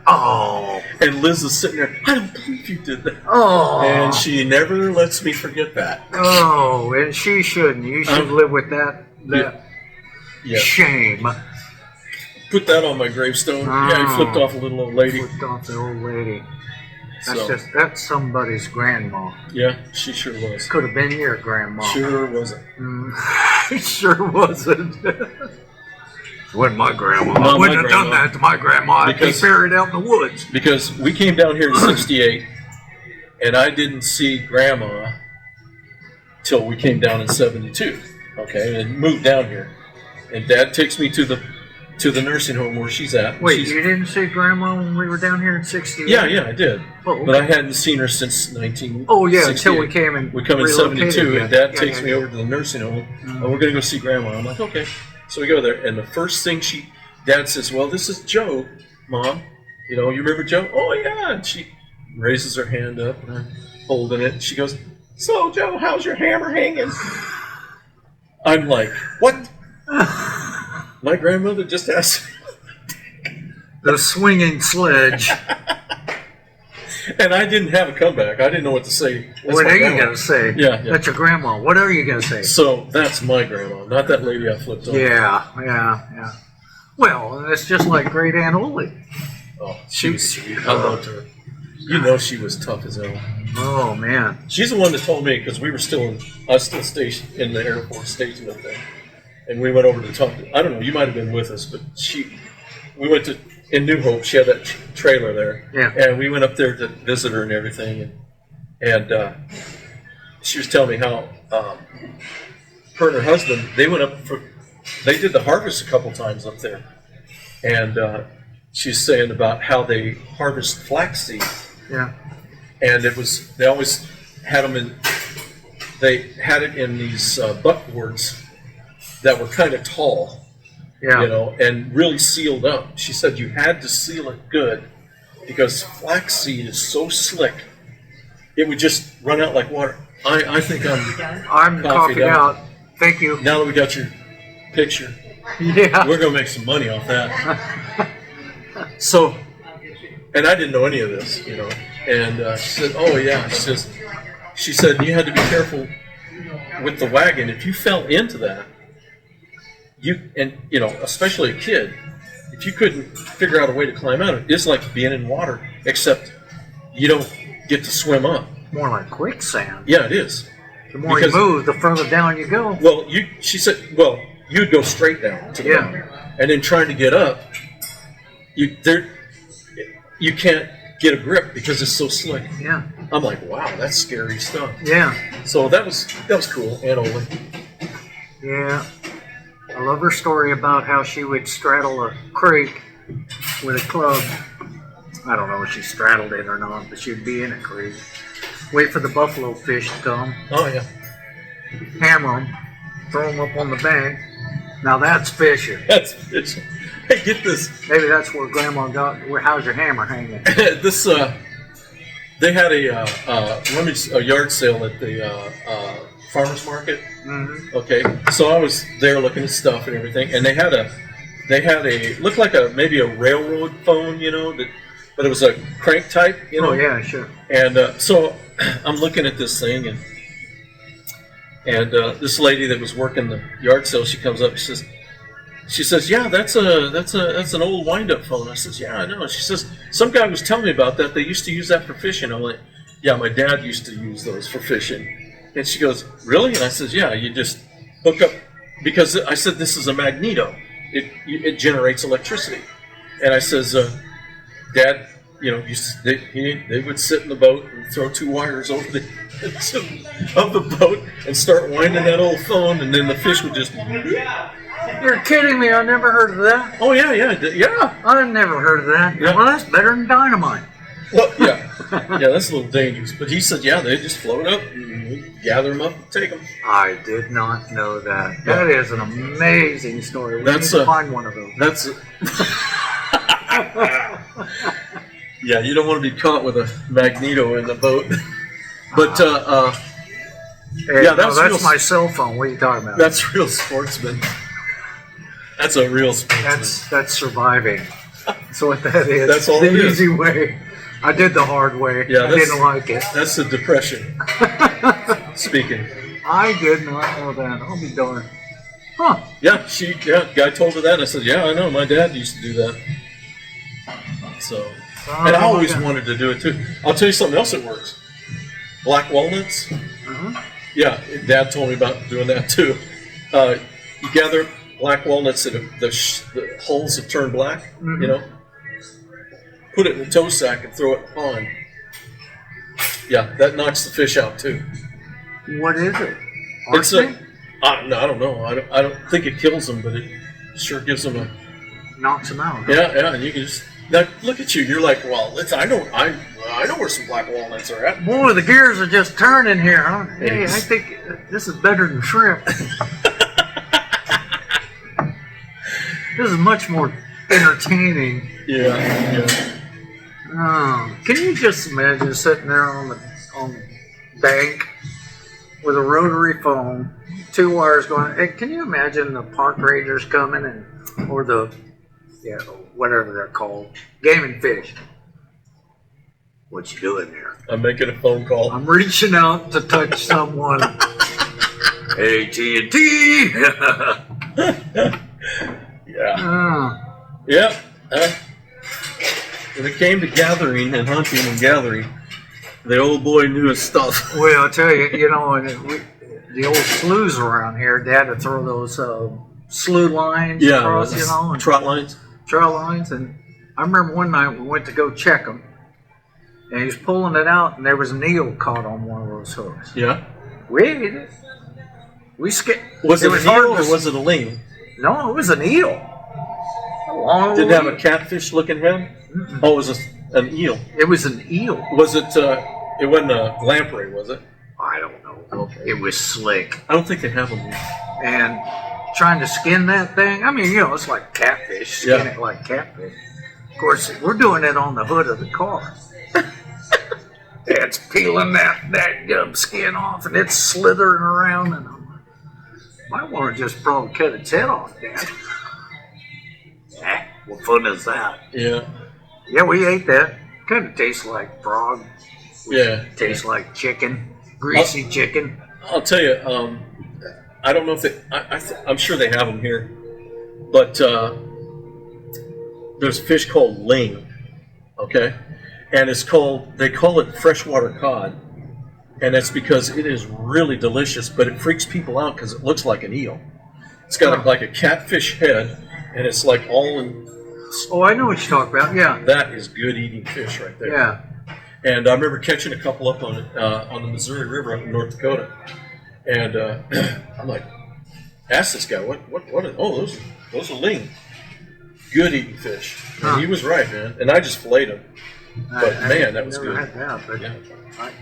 Oh, and Liz is sitting there, I don't believe you did that. oh, And she never lets me forget that. oh, and she shouldn't. You should live with that Yeah. shame. Put that on my gravestone. Yeah, he flipped off a little old lady. Flipped off the old lady. So, That's somebody's grandma. yeah, she sure was. Could have been your grandma. Sure wasn't. It sure wasn't. Wasn't my grandma. Not I my wouldn't have done grandma. that to my grandma. I'd be Because- buried out in the woods. Because we came down here in 68, and I didn't see Grandma till we came down in 72. Okay, and moved down here. And Dad takes me to the nursing home where she's at. Wait, She's- you didn't see grandma when we were down here in 68? Yeah, I did. Oh, okay. But I hadn't seen her since 1968. Oh, yeah, until we came and We come in relocated 72, again. and Dad Yeah, takes yeah, me yeah. over to the nursing home. And we're going to go see Grandma. I'm like, okay. So we go there, and the first thing Dad says, well, this is Joe, Mom. You remember Joe? Oh, yeah. And she raises her hand up, and I'm holding it. And she goes, so, Joe, how's your hammer hanging? I'm like, what? My grandmother just asked. The swinging sledge. And I didn't have a comeback. I didn't know what to say. That's What my are you grandma. going to say? Yeah. That's your grandma. What are you going to say? So that's my grandma, not that lady I flipped on. Yeah. Well, it's just like Great Aunt Oli. Oh, she was sweet. I loved her. She was tough as hell. Oh, man. She's the one that told me, because we were still stationed in the Air Force station up there, and we went over to talk. I don't know. You might have been with us, but we went to in New Hope. She had that trailer there, Yeah. and we went up there to visit her and everything, and she was telling me how her and her husband they did the harvest a couple times up there, and she's saying about how they harvest flaxseed. Yeah. And they always had them they had it in these buckboards that were kind of tall, Yeah. and really sealed up. She said you had to seal it good because flaxseed is so slick, it would just run out like water. I think I'm Coffee coffee down. out. Thank you. now that we got your picture, Yeah. we're going to make some money off that. So, and I didn't know any of this, And she said, "Oh yeah." She said you had to be careful with the wagon. If you fell into that, especially a kid, if you couldn't figure out a way to climb out, it's like being in water, except you don't get to swim up. More like quicksand. Yeah, it is. The more Because- you move, the further down you go. Well, she said, you'd go straight down to the Yeah. bottom, and then trying to get up, you can't get a grip because it's so slick. Yeah. I'm like, wow, that's scary stuff. Yeah. So that was cool, Aunt Oli. Yeah. I love her story about how she would straddle a creek with a club. I don't know if she straddled it or not, but she'd be in a creek. Wait for the buffalo fish to come, Oh yeah, hammer them, throw them up on the bank. Now that's fishing. that's it's. Hey, get this. Maybe that's where Grandma got. How's your hammer hanging? This they had a yard sale at the farmers market. Mm-hmm. Okay, so I was there looking at stuff and everything, and they had a looked like maybe a railroad phone, but it was a crank type, Oh yeah, sure. And so I'm looking at this thing, and this lady that was working the yard sale, she comes up, she says, yeah, that's an old wind-up phone. I says, yeah, I know. She says, some guy was telling me about that. They used to use that for fishing. I'm like, yeah, my dad used to use those for fishing. And she goes, really? And I says, yeah, you just hook up, because I said, this is a magneto. It generates electricity. And I says, Dad, they would sit in the boat and throw 2 wires over the of the boat and start winding that old phone, and then the fish would just. You're kidding me! I never heard of that. Oh yeah. I've never heard of that. Yeah. Well, that's better than dynamite. Well, yeah, that's a little dangerous. But he said, they just float up and we gather them up and take them. I did not know that. That is an amazing story. We That's need to find one of those. That's. Yeah, you don't want to be caught with a magneto in the boat. But Hey, yeah, that's real, my cell phone. What are you talking about? that's real sportsman. That's a real sportsman. That's surviving. That's what that is. That's all the it is. easy way. I did the hard way. Yeah, I that's- didn't like it. That's the depression speaking. I did not know that. I'll be darned. Huh. Yeah, guy told her that. And I said, yeah, I know. My dad used to do that. So, and I always wanted to do it too. I'll tell you something else that works. Black walnuts. Uh-huh. Yeah, Dad told me about doing that too. You gather black walnuts that the hulls have turned black. Mhm. Put it in a tow sack and throw it on. Yeah, that knocks the fish out too. What is it? It's Arsenic? I don't know. I don't think it kills them, but it sure gives them a. Knocks them out. Yeah, and you can just now look at you. You're like, well, I know where some black walnuts are at. Boy, the gears are just turning here. Huh? Hey, I Yes. think this is better than shrimp. This is much more entertaining. Yeah. Oh, can you just imagine sitting there on the bank with a rotary phone, 2 wires going? Hey, can you imagine the park rangers coming or the whatever they're called, game and fish? What you doing there? I'm making a phone call. I'm reaching out to touch someone. AT&T. Yeah. Oh, Yeah. When it came to gathering and hunting and gathering, the old boy knew his stuff. well, I'll tell you, the old sloughs around here, they had to throw those slough lines across, and trot lines. trail lines. And I remember one night we went to go check them, and he was pulling it out, and there was an eel caught on one of those hooks. Yeah. We skipped. Was it an hard eel to- or was it a ling? No, it was an eel. A long Did it have a eel. catfish looking head? Oh, it was an eel. It was an eel. Was it? It wasn't a lamprey, was it? I don't know. It was slick. I don't think they have them here. And trying to skin that thing, I mean, it's like catfish. Skin Yeah. it like catfish. Of course, we're doing it on the hood of the car. It's peeling that gum skin off, and it's slithering around, and I'm like, might want to just probably cut its head off, Dad. What fun is that? Yeah. Yeah, we ate that. Kind of tastes like frog. Yeah. Tastes like chicken, greasy chicken. I'll tell you. I don't know if they. I'm sure they have them here, but there's a fish called ling. Okay, and they call it freshwater cod, and that's because it is really delicious, but it freaks people out because it looks like an eel. It's got like a catfish head, and it's like all in. Oh, I know what you're talking about. Yeah, That is good eating fish right there. yeah. And I remember catching a couple up on the Missouri River up in North Dakota, and I'm like, ask this guy, what are, those are ling. Good eating fish. And he was right, man. And I just filleted him. But man, that was never good. had that, but Yeah.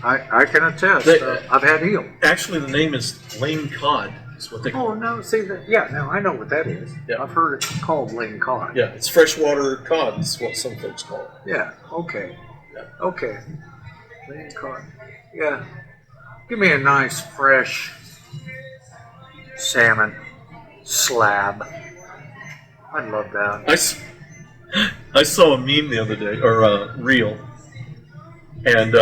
I can attest. They- I've had eel. Actually, the name is ling cod. That's what they call Oh no, see that? Yeah, no, I know what that is. Yeah. I've heard it called ling cod. Yeah, it's freshwater cod. Is what some folks call it. Yeah. Okay. Yeah. Okay. Ling cod. Yeah. Give me a nice fresh salmon slab. I'd love that. I saw a meme the other day, or a reel, and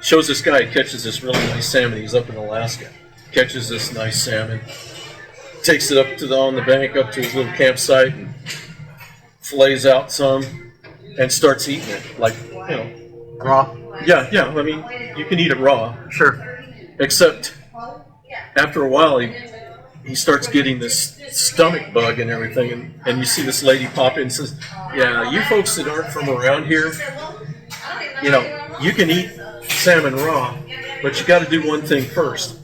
shows this guy catches this really nice salmon. He's up in Alaska, catches this nice salmon, takes it up to on the bank up to his little campsite, and fillets out some, and starts eating it like Raw. yeah. I mean, you can eat it raw, Sure. except after a while he starts getting this stomach bug and everything, and you see this lady pop in and says, "Yeah, you folks that aren't from around here, you know, you can eat salmon raw, but you got to do one thing first: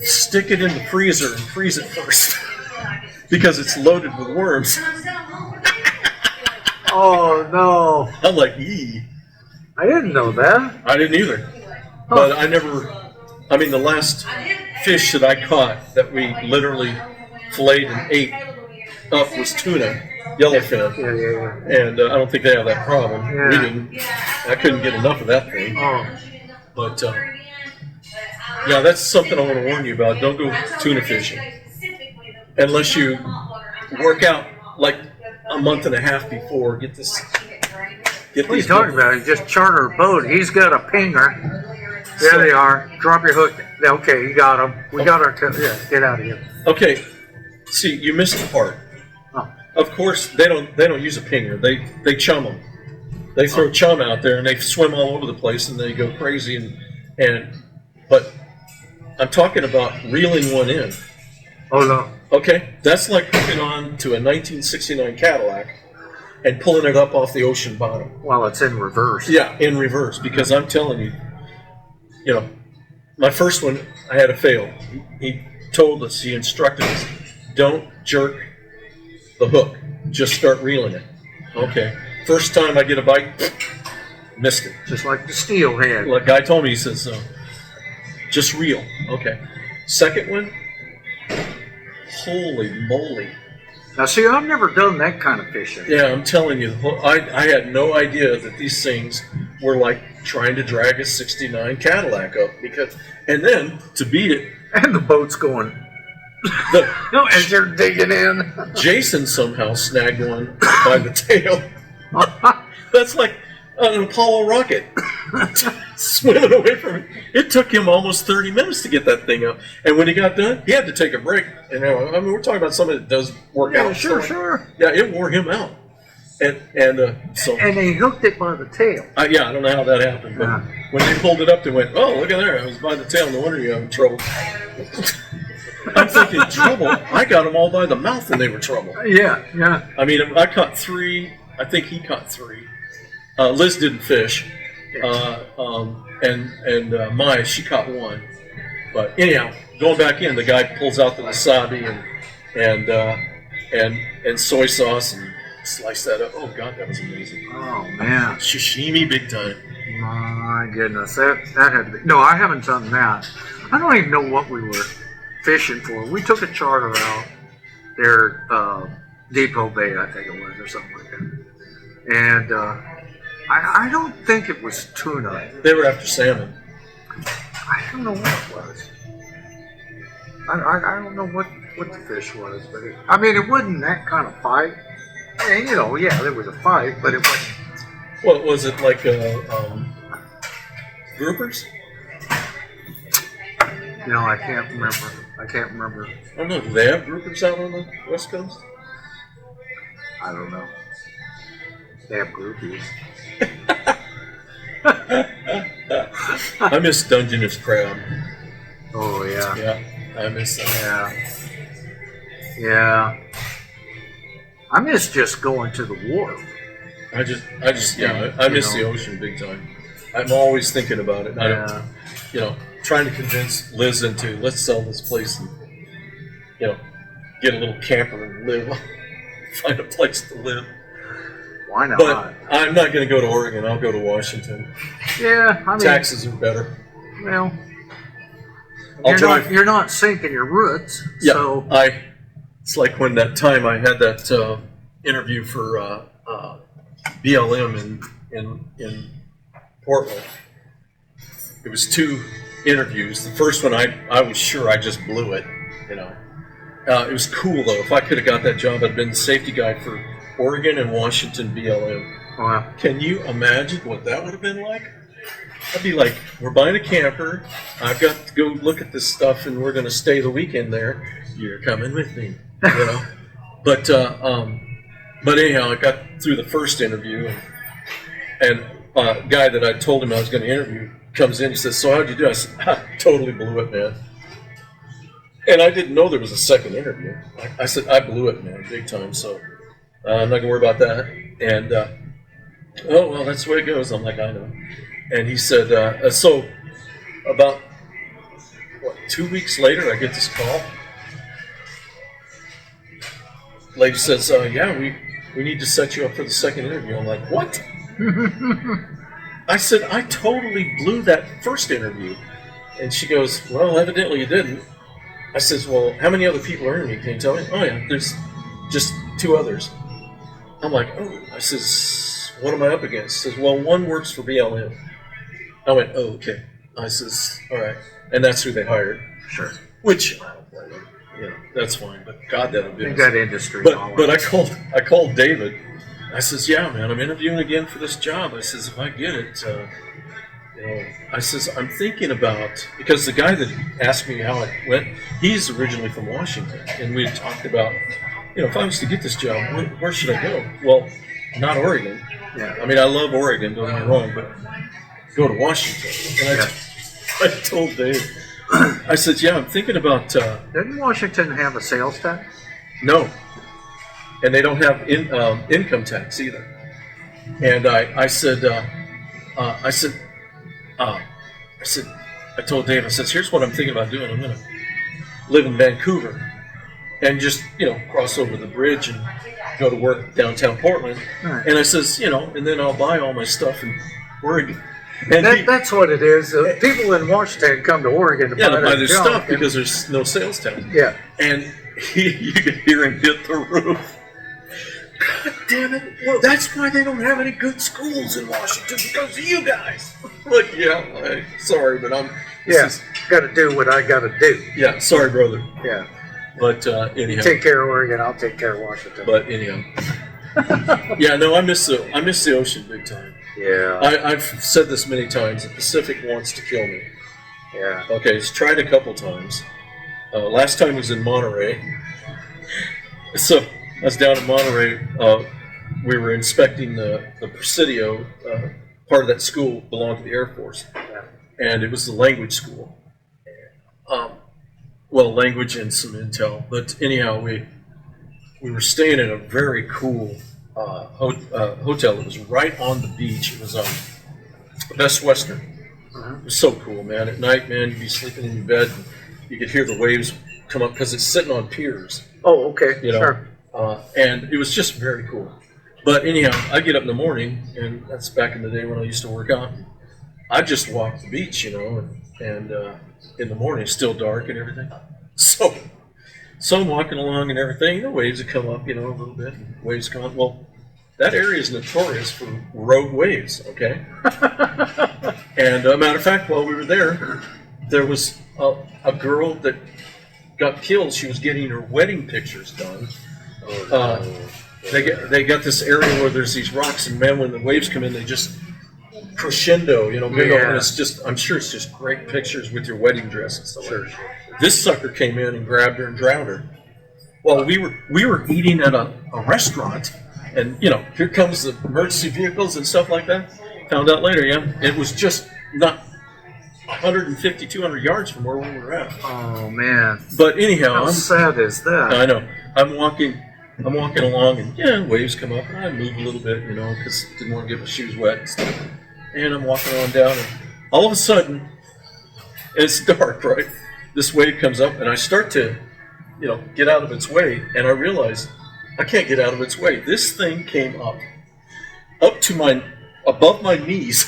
stick it in the freezer and freeze it first, because it's loaded with worms." Oh no! I'm like, "Ee." I didn't know that. I didn't either, but I never. I mean, the last fish that I caught that we literally filleted and ate up was tuna, yellowfin, Yeah. and I don't think they have that problem. Yeah. We didn't. I couldn't get enough of that thing. Oh, But yeah, that's something I want to warn you about. Don't go tuna fishing unless you work out like a month and a half before. Get this. Get what are you these. talking about? You just charter a boat. He's got a pinger. There they are. Drop your hook. Okay, you got them. We got our. Yeah, get out of here. Okay, see, you missed the part. Oh. Of course, they don't use a pinger. They chum them. They throw chum out there and they swim all over the place and they go crazy but I'm talking about reeling one in. Oh no. Okay, that's like hooking on to a 1969 Cadillac and pulling it up off the ocean bottom. Well, it's in reverse. Yeah, in reverse, because I'm telling you, you know, my first one I had to fail. He told us, he instructed us, don't jerk the hook, just start reeling it. Okay, first time I get a bite, missed it. Just like the steelhead. Like guy told me, he says, just reel. Okay, second one, holy moly. Now, see, I've never done that kind of fishing. Yeah, I'm telling you, I had no idea that these things were like trying to drag a 69 Cadillac up, and then to beat it, And the boat's going. No, as you're digging in. Jason somehow snagged one by the tail. That's like an Apollo rocket swimming away from it. It took him almost 30 minutes to get that thing up. And when he got done, he had to take a break. And I mean, we're talking about somebody that does work Yeah, out. sure. Yeah, it wore him out. So And they hooked it by the tail. I don't know how that happened, but Yeah. when they pulled it up, they went, "Oh, look at there! It was by the tail. No wonder you're having trouble." I'm thinking, trouble? I got them all by the mouth, and they were trouble. Yeah. I mean, I caught 3. I think he caught 3. Liz didn't fish, and Maya, she caught 1. But anyhow, going back in, the guy pulls out the wasabi and soy sauce and slice that up. Oh God, that was amazing. Oh man. Sashimi big time. My goodness, that had to be. No, I haven't done that. I don't even know what we were fishing for. We took a charter out there, Depot Bay, I think it was, or something like that. And I don't think it was tuna. They were after salmon. I don't know what it was. I don't know what the fish was, but it wasn't that kind of fight. And, yeah, there was a fight, but it wasn't. What was it like? Groupers? I can't remember. I don't know. Do they have groupers out on the West Coast? I don't know. They have groupies. I miss Dungeness crab. Oh yeah. Yeah, I miss that. Yeah. I miss just going to the wharf. I miss the ocean big time. I'm always thinking about it. Trying to convince Liz into let's sell this place and get a little camper and live, find a place to live. Why not? But I'm not going to go to Oregon. I'll go to Washington. Yeah, I mean, Taxes are better. Well, I'll drive. you're not sinking your roots. Yeah, So it's like when that time I had that interview for BLM in Portland. It was 2 interviews. The first one, I was sure I just blew it. It was cool though. If I could have got that job, I'd been the safety guy for Oregon and Washington BLM. well, Can you imagine what that would have been like? I'd be like, we're buying a camper. I've got to go look at this stuff, and we're going to stay the weekend there. You're coming with me, But anyhow, I got through the first interview, and a guy that I told him I was going to interview comes in. He says, "So how'd you do?" I said, "I totally blew it, man." And I didn't know there was a second interview. I said, I blew it, man, big time. So I'm not gonna worry about that. And oh well, that's the way it goes. I'm like, I know. And he said, so about 2 weeks later, I get this call. Lady says, yeah, we need to set you up for the second interview. I'm like, what? I said, I totally blew that first interview. And she goes, well, evidently you didn't. I says, well, how many other people are interviewing? Can you tell me? Oh, yeah, there's just 2 others. I'm like, oh. I says, what am I up against? She says, well, one works for BLM. I went, oh, okay. I says, all right. And that's who they hired. Sure. Which, I don't blame them. You know, that's fine. But God, that would be. I think that industry. But I called David. I says, yeah, man, I'm interviewing again for this job. I says, if I get it, you know, I says, I'm thinking about, because the guy that asked me how it went, he's originally from Washington, and we had talked about, you know, if I was to get this job, where should I go? Well, not Oregon. Yeah. I mean, I love Oregon, don't get me wrong, but go to Washington. And I told Dave, I said, yeah, I'm thinking about. Doesn't Washington have a sales tax? No, and they don't have income tax either. And I told Dave, I said, here's what I'm thinking about doing. I'm going to live in Vancouver and just, you know, cross over the bridge and go to work downtown Portland. Right. And I says, you know, and then I'll buy all my stuff in Oregon. And That's what it is. People in Washington come to Oregon to buy their their junk, stuff because there's no sales tax. Yeah. And you could hear him hit the roof. God damn it! Well, that's why they don't have any good schools in Washington, because of you guys. Like, yeah, sorry, but Got to do what I got to do. yeah, sorry, brother. Yeah. But anyhow, Take care of Oregon. I'll take care of Washington. but anyhow, yeah, no, I miss the ocean big time. Yeah. I've said this many times. The Pacific wants to kill me. Yeah. Okay, it's tried a couple times. Last time was in Monterey. So I was down in Monterey. We were inspecting the Presidio. Part of that school belonged to the Air Force, and it was the language school. Well, language and some intel. But anyhow, we were staying in a very cool hotel. It was right on the beach. It was Best Western. It was so cool, man. At night, man, you'd be sleeping in your bed, and you could hear the waves come up because it's sitting on piers. Oh, okay. You know, Sure. and it was just very cool. But anyhow, I get up in the morning, and that's back in the day when I used to work out. I just walk the beach, you know, and in the morning it's still dark and everything. So I'm walking along and everything. The waves would come up, you know, a little bit. And waves come up. Well, that area is notorious for rogue waves. Okay. And matter of fact, while we were there was a girl that got killed. She was getting her wedding pictures done. They got this area where there's these rocks, and man, when the waves come in, they just crescendo, you know, big Yeah. and it's just, I'm sure it's just great pictures with your wedding dress and stuff. Sure. This sucker came in and grabbed her and drowned her. Well, we were eating at a restaurant, and you know, here comes the emergency vehicles and stuff like that. Found out later, yeah, it was just not 150, 200 yards from where we were at. Oh man. But anyhow, How sad is that? I know. I'm walking along, and yeah, waves come up, and I move a little bit, you know, because didn't want to get my shoes wet and stuff. And I'm walking on down, and all of a sudden, it's dark, right? This wave comes up, and I start to, you know, get out of its way, and I realize I can't get out of its way. This thing came up to above my knees,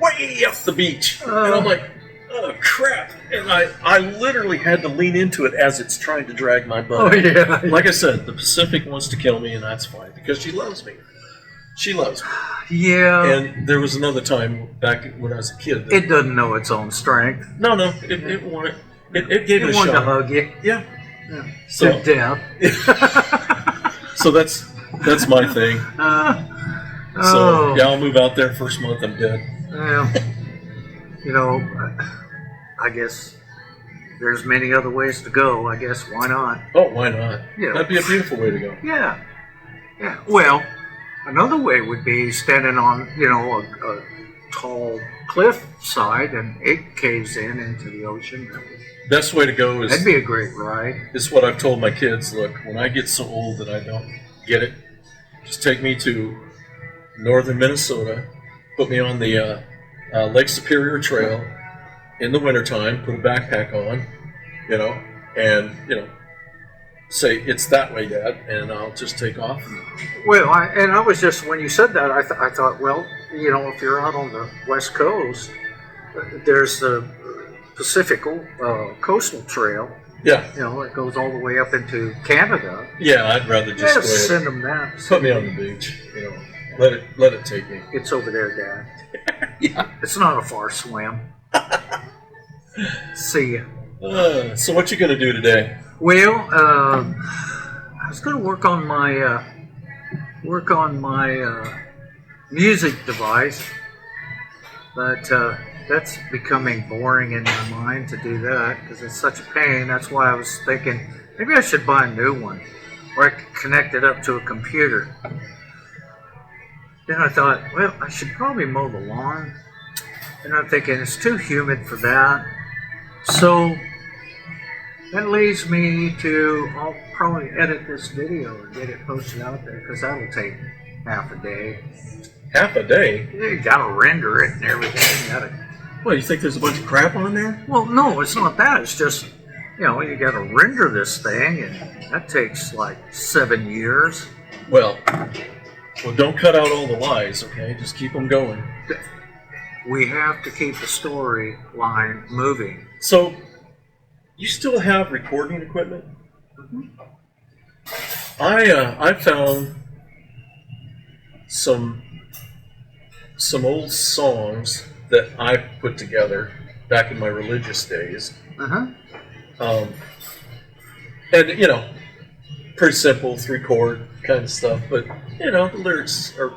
way up the beach, and I'm like, oh crap! And I literally had to lean into it as it's trying to drag my butt. Oh yeah. Like I said, the Pacific wants to kill me, and that's fine because she loves me. She loves me. Yeah. And there was another time back when I was a kid. It doesn't know its own strength. No, it wanted. It gave it It a wanted to shot. hug you Yeah. to So death. so that's my thing. So yeah, I'll move out there first month. I'm dead. Well, you know, I guess there's many other ways to go. I guess why not? Oh, why not? Yeah. That'd be a beautiful way to go. Yeah. Well, another way would be standing on, you know, a tall cliff side and it caves in into the ocean. Best way to go That'd is be a great ride. what I've told my kids. Look, when I get so old that I don't get it, just take me to northern Minnesota, put me on the Lake Superior Trail in the wintertime, put a backpack on, and say it's that way, Dad, and I'll just take off. Well, I was just, when you said that, I thought, well, if you're out on the West Coast, there's the Pacific Coastal Trail. Yeah, It goes all the way up into Canada. yeah, I'd rather just go ahead. Send them that. Put me on the beach. Let it take me. It's over there, Dad. Yeah. It's not a far swim. See ya. So what you gonna do today? Well, I was going to work on my music device, but that's becoming boring in my mind to do that because it's such a pain. That's why I was thinking maybe I should buy a new one where I could connect it up to a computer. Then I thought, well, I should probably mow the lawn. And I'm thinking it's too humid for that. So that leads me to, I'll probably edit this video and get it posted out there because that'll take half a day. Half a day? You gotta render it and everything. Well, you think there's a bunch of crap on there? Well, no, it's not that. It's just, you gotta render this thing and that takes like 7 years. Well, don't cut out all the lies, okay? Just keep them going. We have to keep the storyline moving. So, you still have recording equipment? I found some old songs that I put together back in my religious days. Uh-huh. And pretty simple 3-chord kind of stuff, but the lyrics are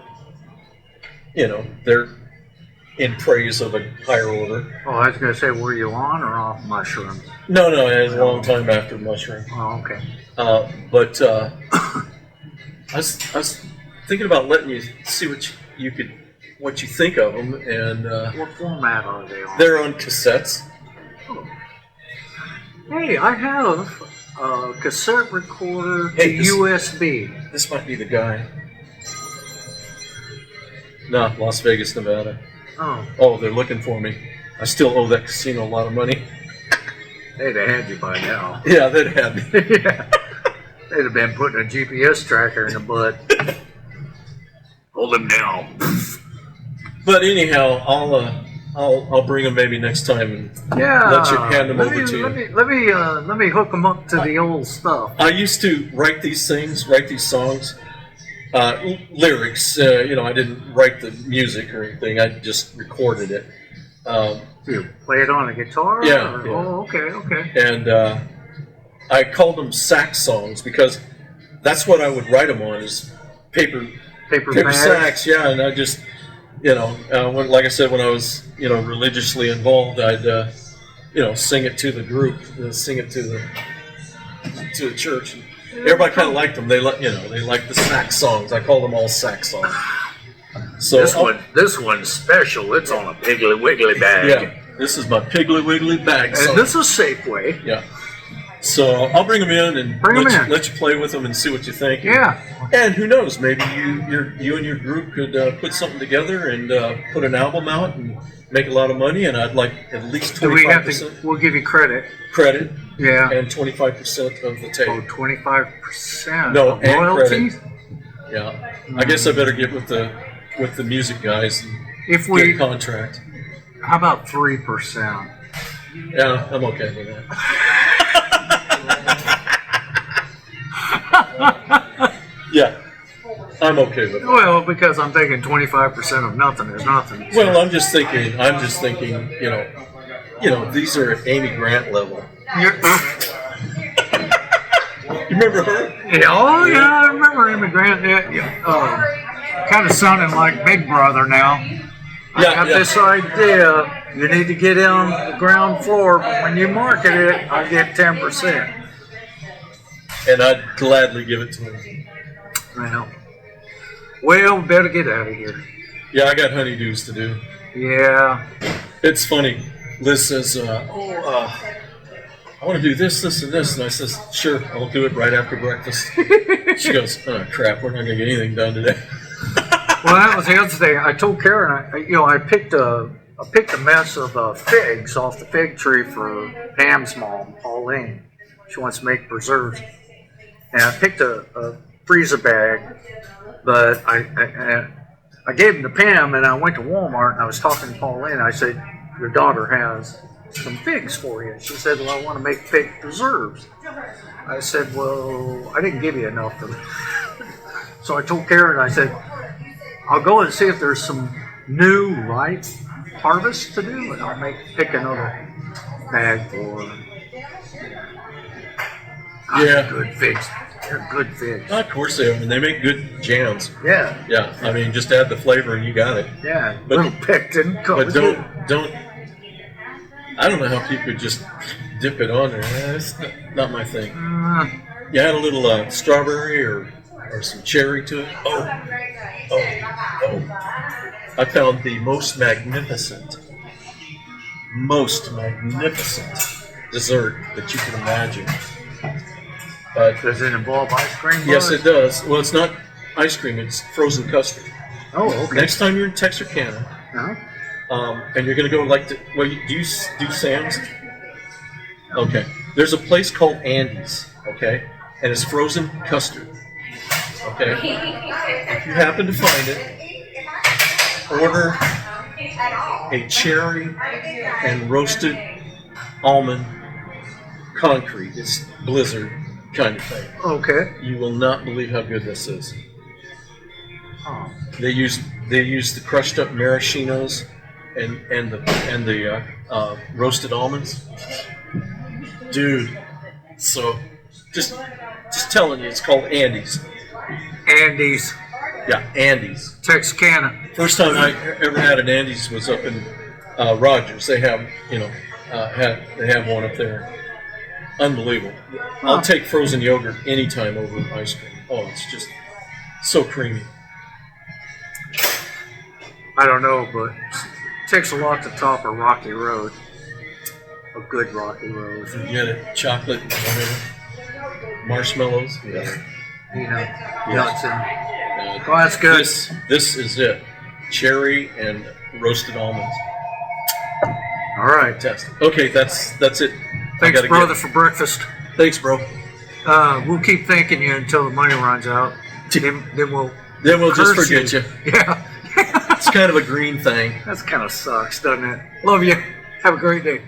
they're in praise of a higher order. Oh, I was going to say, were you on or off mushrooms? No, it was a long time after mushroom. Oh, okay. But I was thinking about letting you see what you think of them, and What format are they on? they're on cassettes. Hey, I have a cassette recorder Hey, to USB. This might be the guy. No, Las Vegas, Nevada. Oh, Oh, they're looking for me. I still owe that casino a lot of money. they'd have had you by now. Yeah, they'd have me. Yeah. They'd have been putting a GPS tracker in the butt. Hold them down. But anyhow, I'll bring them maybe next time and Yeah. let you hand them over to you. Let me hook them up to the old stuff. I used to write these songs, lyrics. I didn't write the music or anything. I just recorded it. You play it on a guitar? Yeah, Or- yeah. Oh, okay. And I called them sax songs because that's what I would write them on, is paper Paper bag. sax. Yeah, and I just, like I said, when I was, religiously involved, I'd, sing it to the group, sing it to the church. Everybody kind of liked them. They like the sax songs. I call them all sax songs. So This one's special. It's on a Piggly Wiggly bag. yeah, this is my Piggly Wiggly bag song. And this is Safeway. Yeah. So I'll bring them in and Bring 'em let, in. You, let you play with them and see what you think. Yeah. And who knows? Maybe you and your group could put something together and put an album out and make a lot of money. And I'd like at least Do we have 25% to? We'll give you credit. credit Yeah. and 25% of the tape. Oh, 25%. No, of and royalties. Yeah. I guess I better get with the music guys and If get we, a contract. how about 3%? Yeah, I'm okay with that. Yeah, I'm okay with it. Well, because I'm thinking 25% of nothing is nothing. Well, I'm just thinking, these are at Amy Grant level. You're- You remember her? yeah, oh yeah, I remember Amy Grant. Yeah. Kind of sounding like Big Brother now. I Yeah, got yeah. this idea. You need to get on the ground floor, but when you market it, I get 10%. And I'd gladly give it to him. Well, better get out of here. Yeah, I got honeydews to do. Yeah. It's funny. Liz says, I want to do this, this, and this. And I says, sure, I'll do it right after breakfast. She goes, oh, crap, we're not going to get anything done today. Well, that was the other thing. I told Karen, I picked a mess of figs off the fig tree for Pam's mom, Pauline. She wants to make preserves. And I picked a freezer bag, but I gave them to Pam, and I went to Walmart, and I was talking to Pauline. I said, your daughter has some figs for you. She said, well, I want to make fig preserves. I said, well, I didn't give you enough for that. So I told Karen, I said, I'll go and see if there's some new ripe harvest to do, and I'll pick another bag for her. Yeah. Good figs. They're good figs. Of course they are. And they make good jams. Yeah. Yeah, I mean, just add the flavor and you got it. Yeah. But- Little picked and But don't. I don't know how people just dip it on there. That's not my thing. You add a little strawberry or some cherry to it. Oh. I found the most magnificent dessert that you can imagine. Does it involve ice cream? Yes, it does. Well, it's not ice cream. It's frozen custard. Oh, okay. Next time you're in Texarkana, Uh-huh. and you're going to go do you do Sam's? Okay. There's a place called Andy's, okay? And it's frozen custard, okay? If you happen to find it, order a cherry and roasted almond concrete. It's blizzard kind of thing. Okay. You will not believe how good this is. Oh. They use the crushed up maraschinos and the roasted almonds, dude. So just telling you, it's called Andy's. Andy's, Yeah, Andy's. Texarkana. First time I ever had an Andy's was up in Rogers. They have they have one up there. Unbelievable. I'll take frozen yogurt anytime over ice cream. Oh, it's just so creamy. I don't know, but it takes a lot to top a rocky road. A good rocky road. Forget it. Chocolate, whatever. Marshmallows. Yeah. You know, Yes. nuts and. Uh, Well, that's good. This is it. Cherry and roasted almonds. All right. Fantastic. Okay, that's it. I Thanks, gotta brother, get- for breakfast. Thanks, bro. We'll keep thanking you until the money runs out. Then we'll. Then we'll just curse forget you. Yeah. It's kind of a green thing. That kind of sucks, doesn't it? Love you. Have a great day.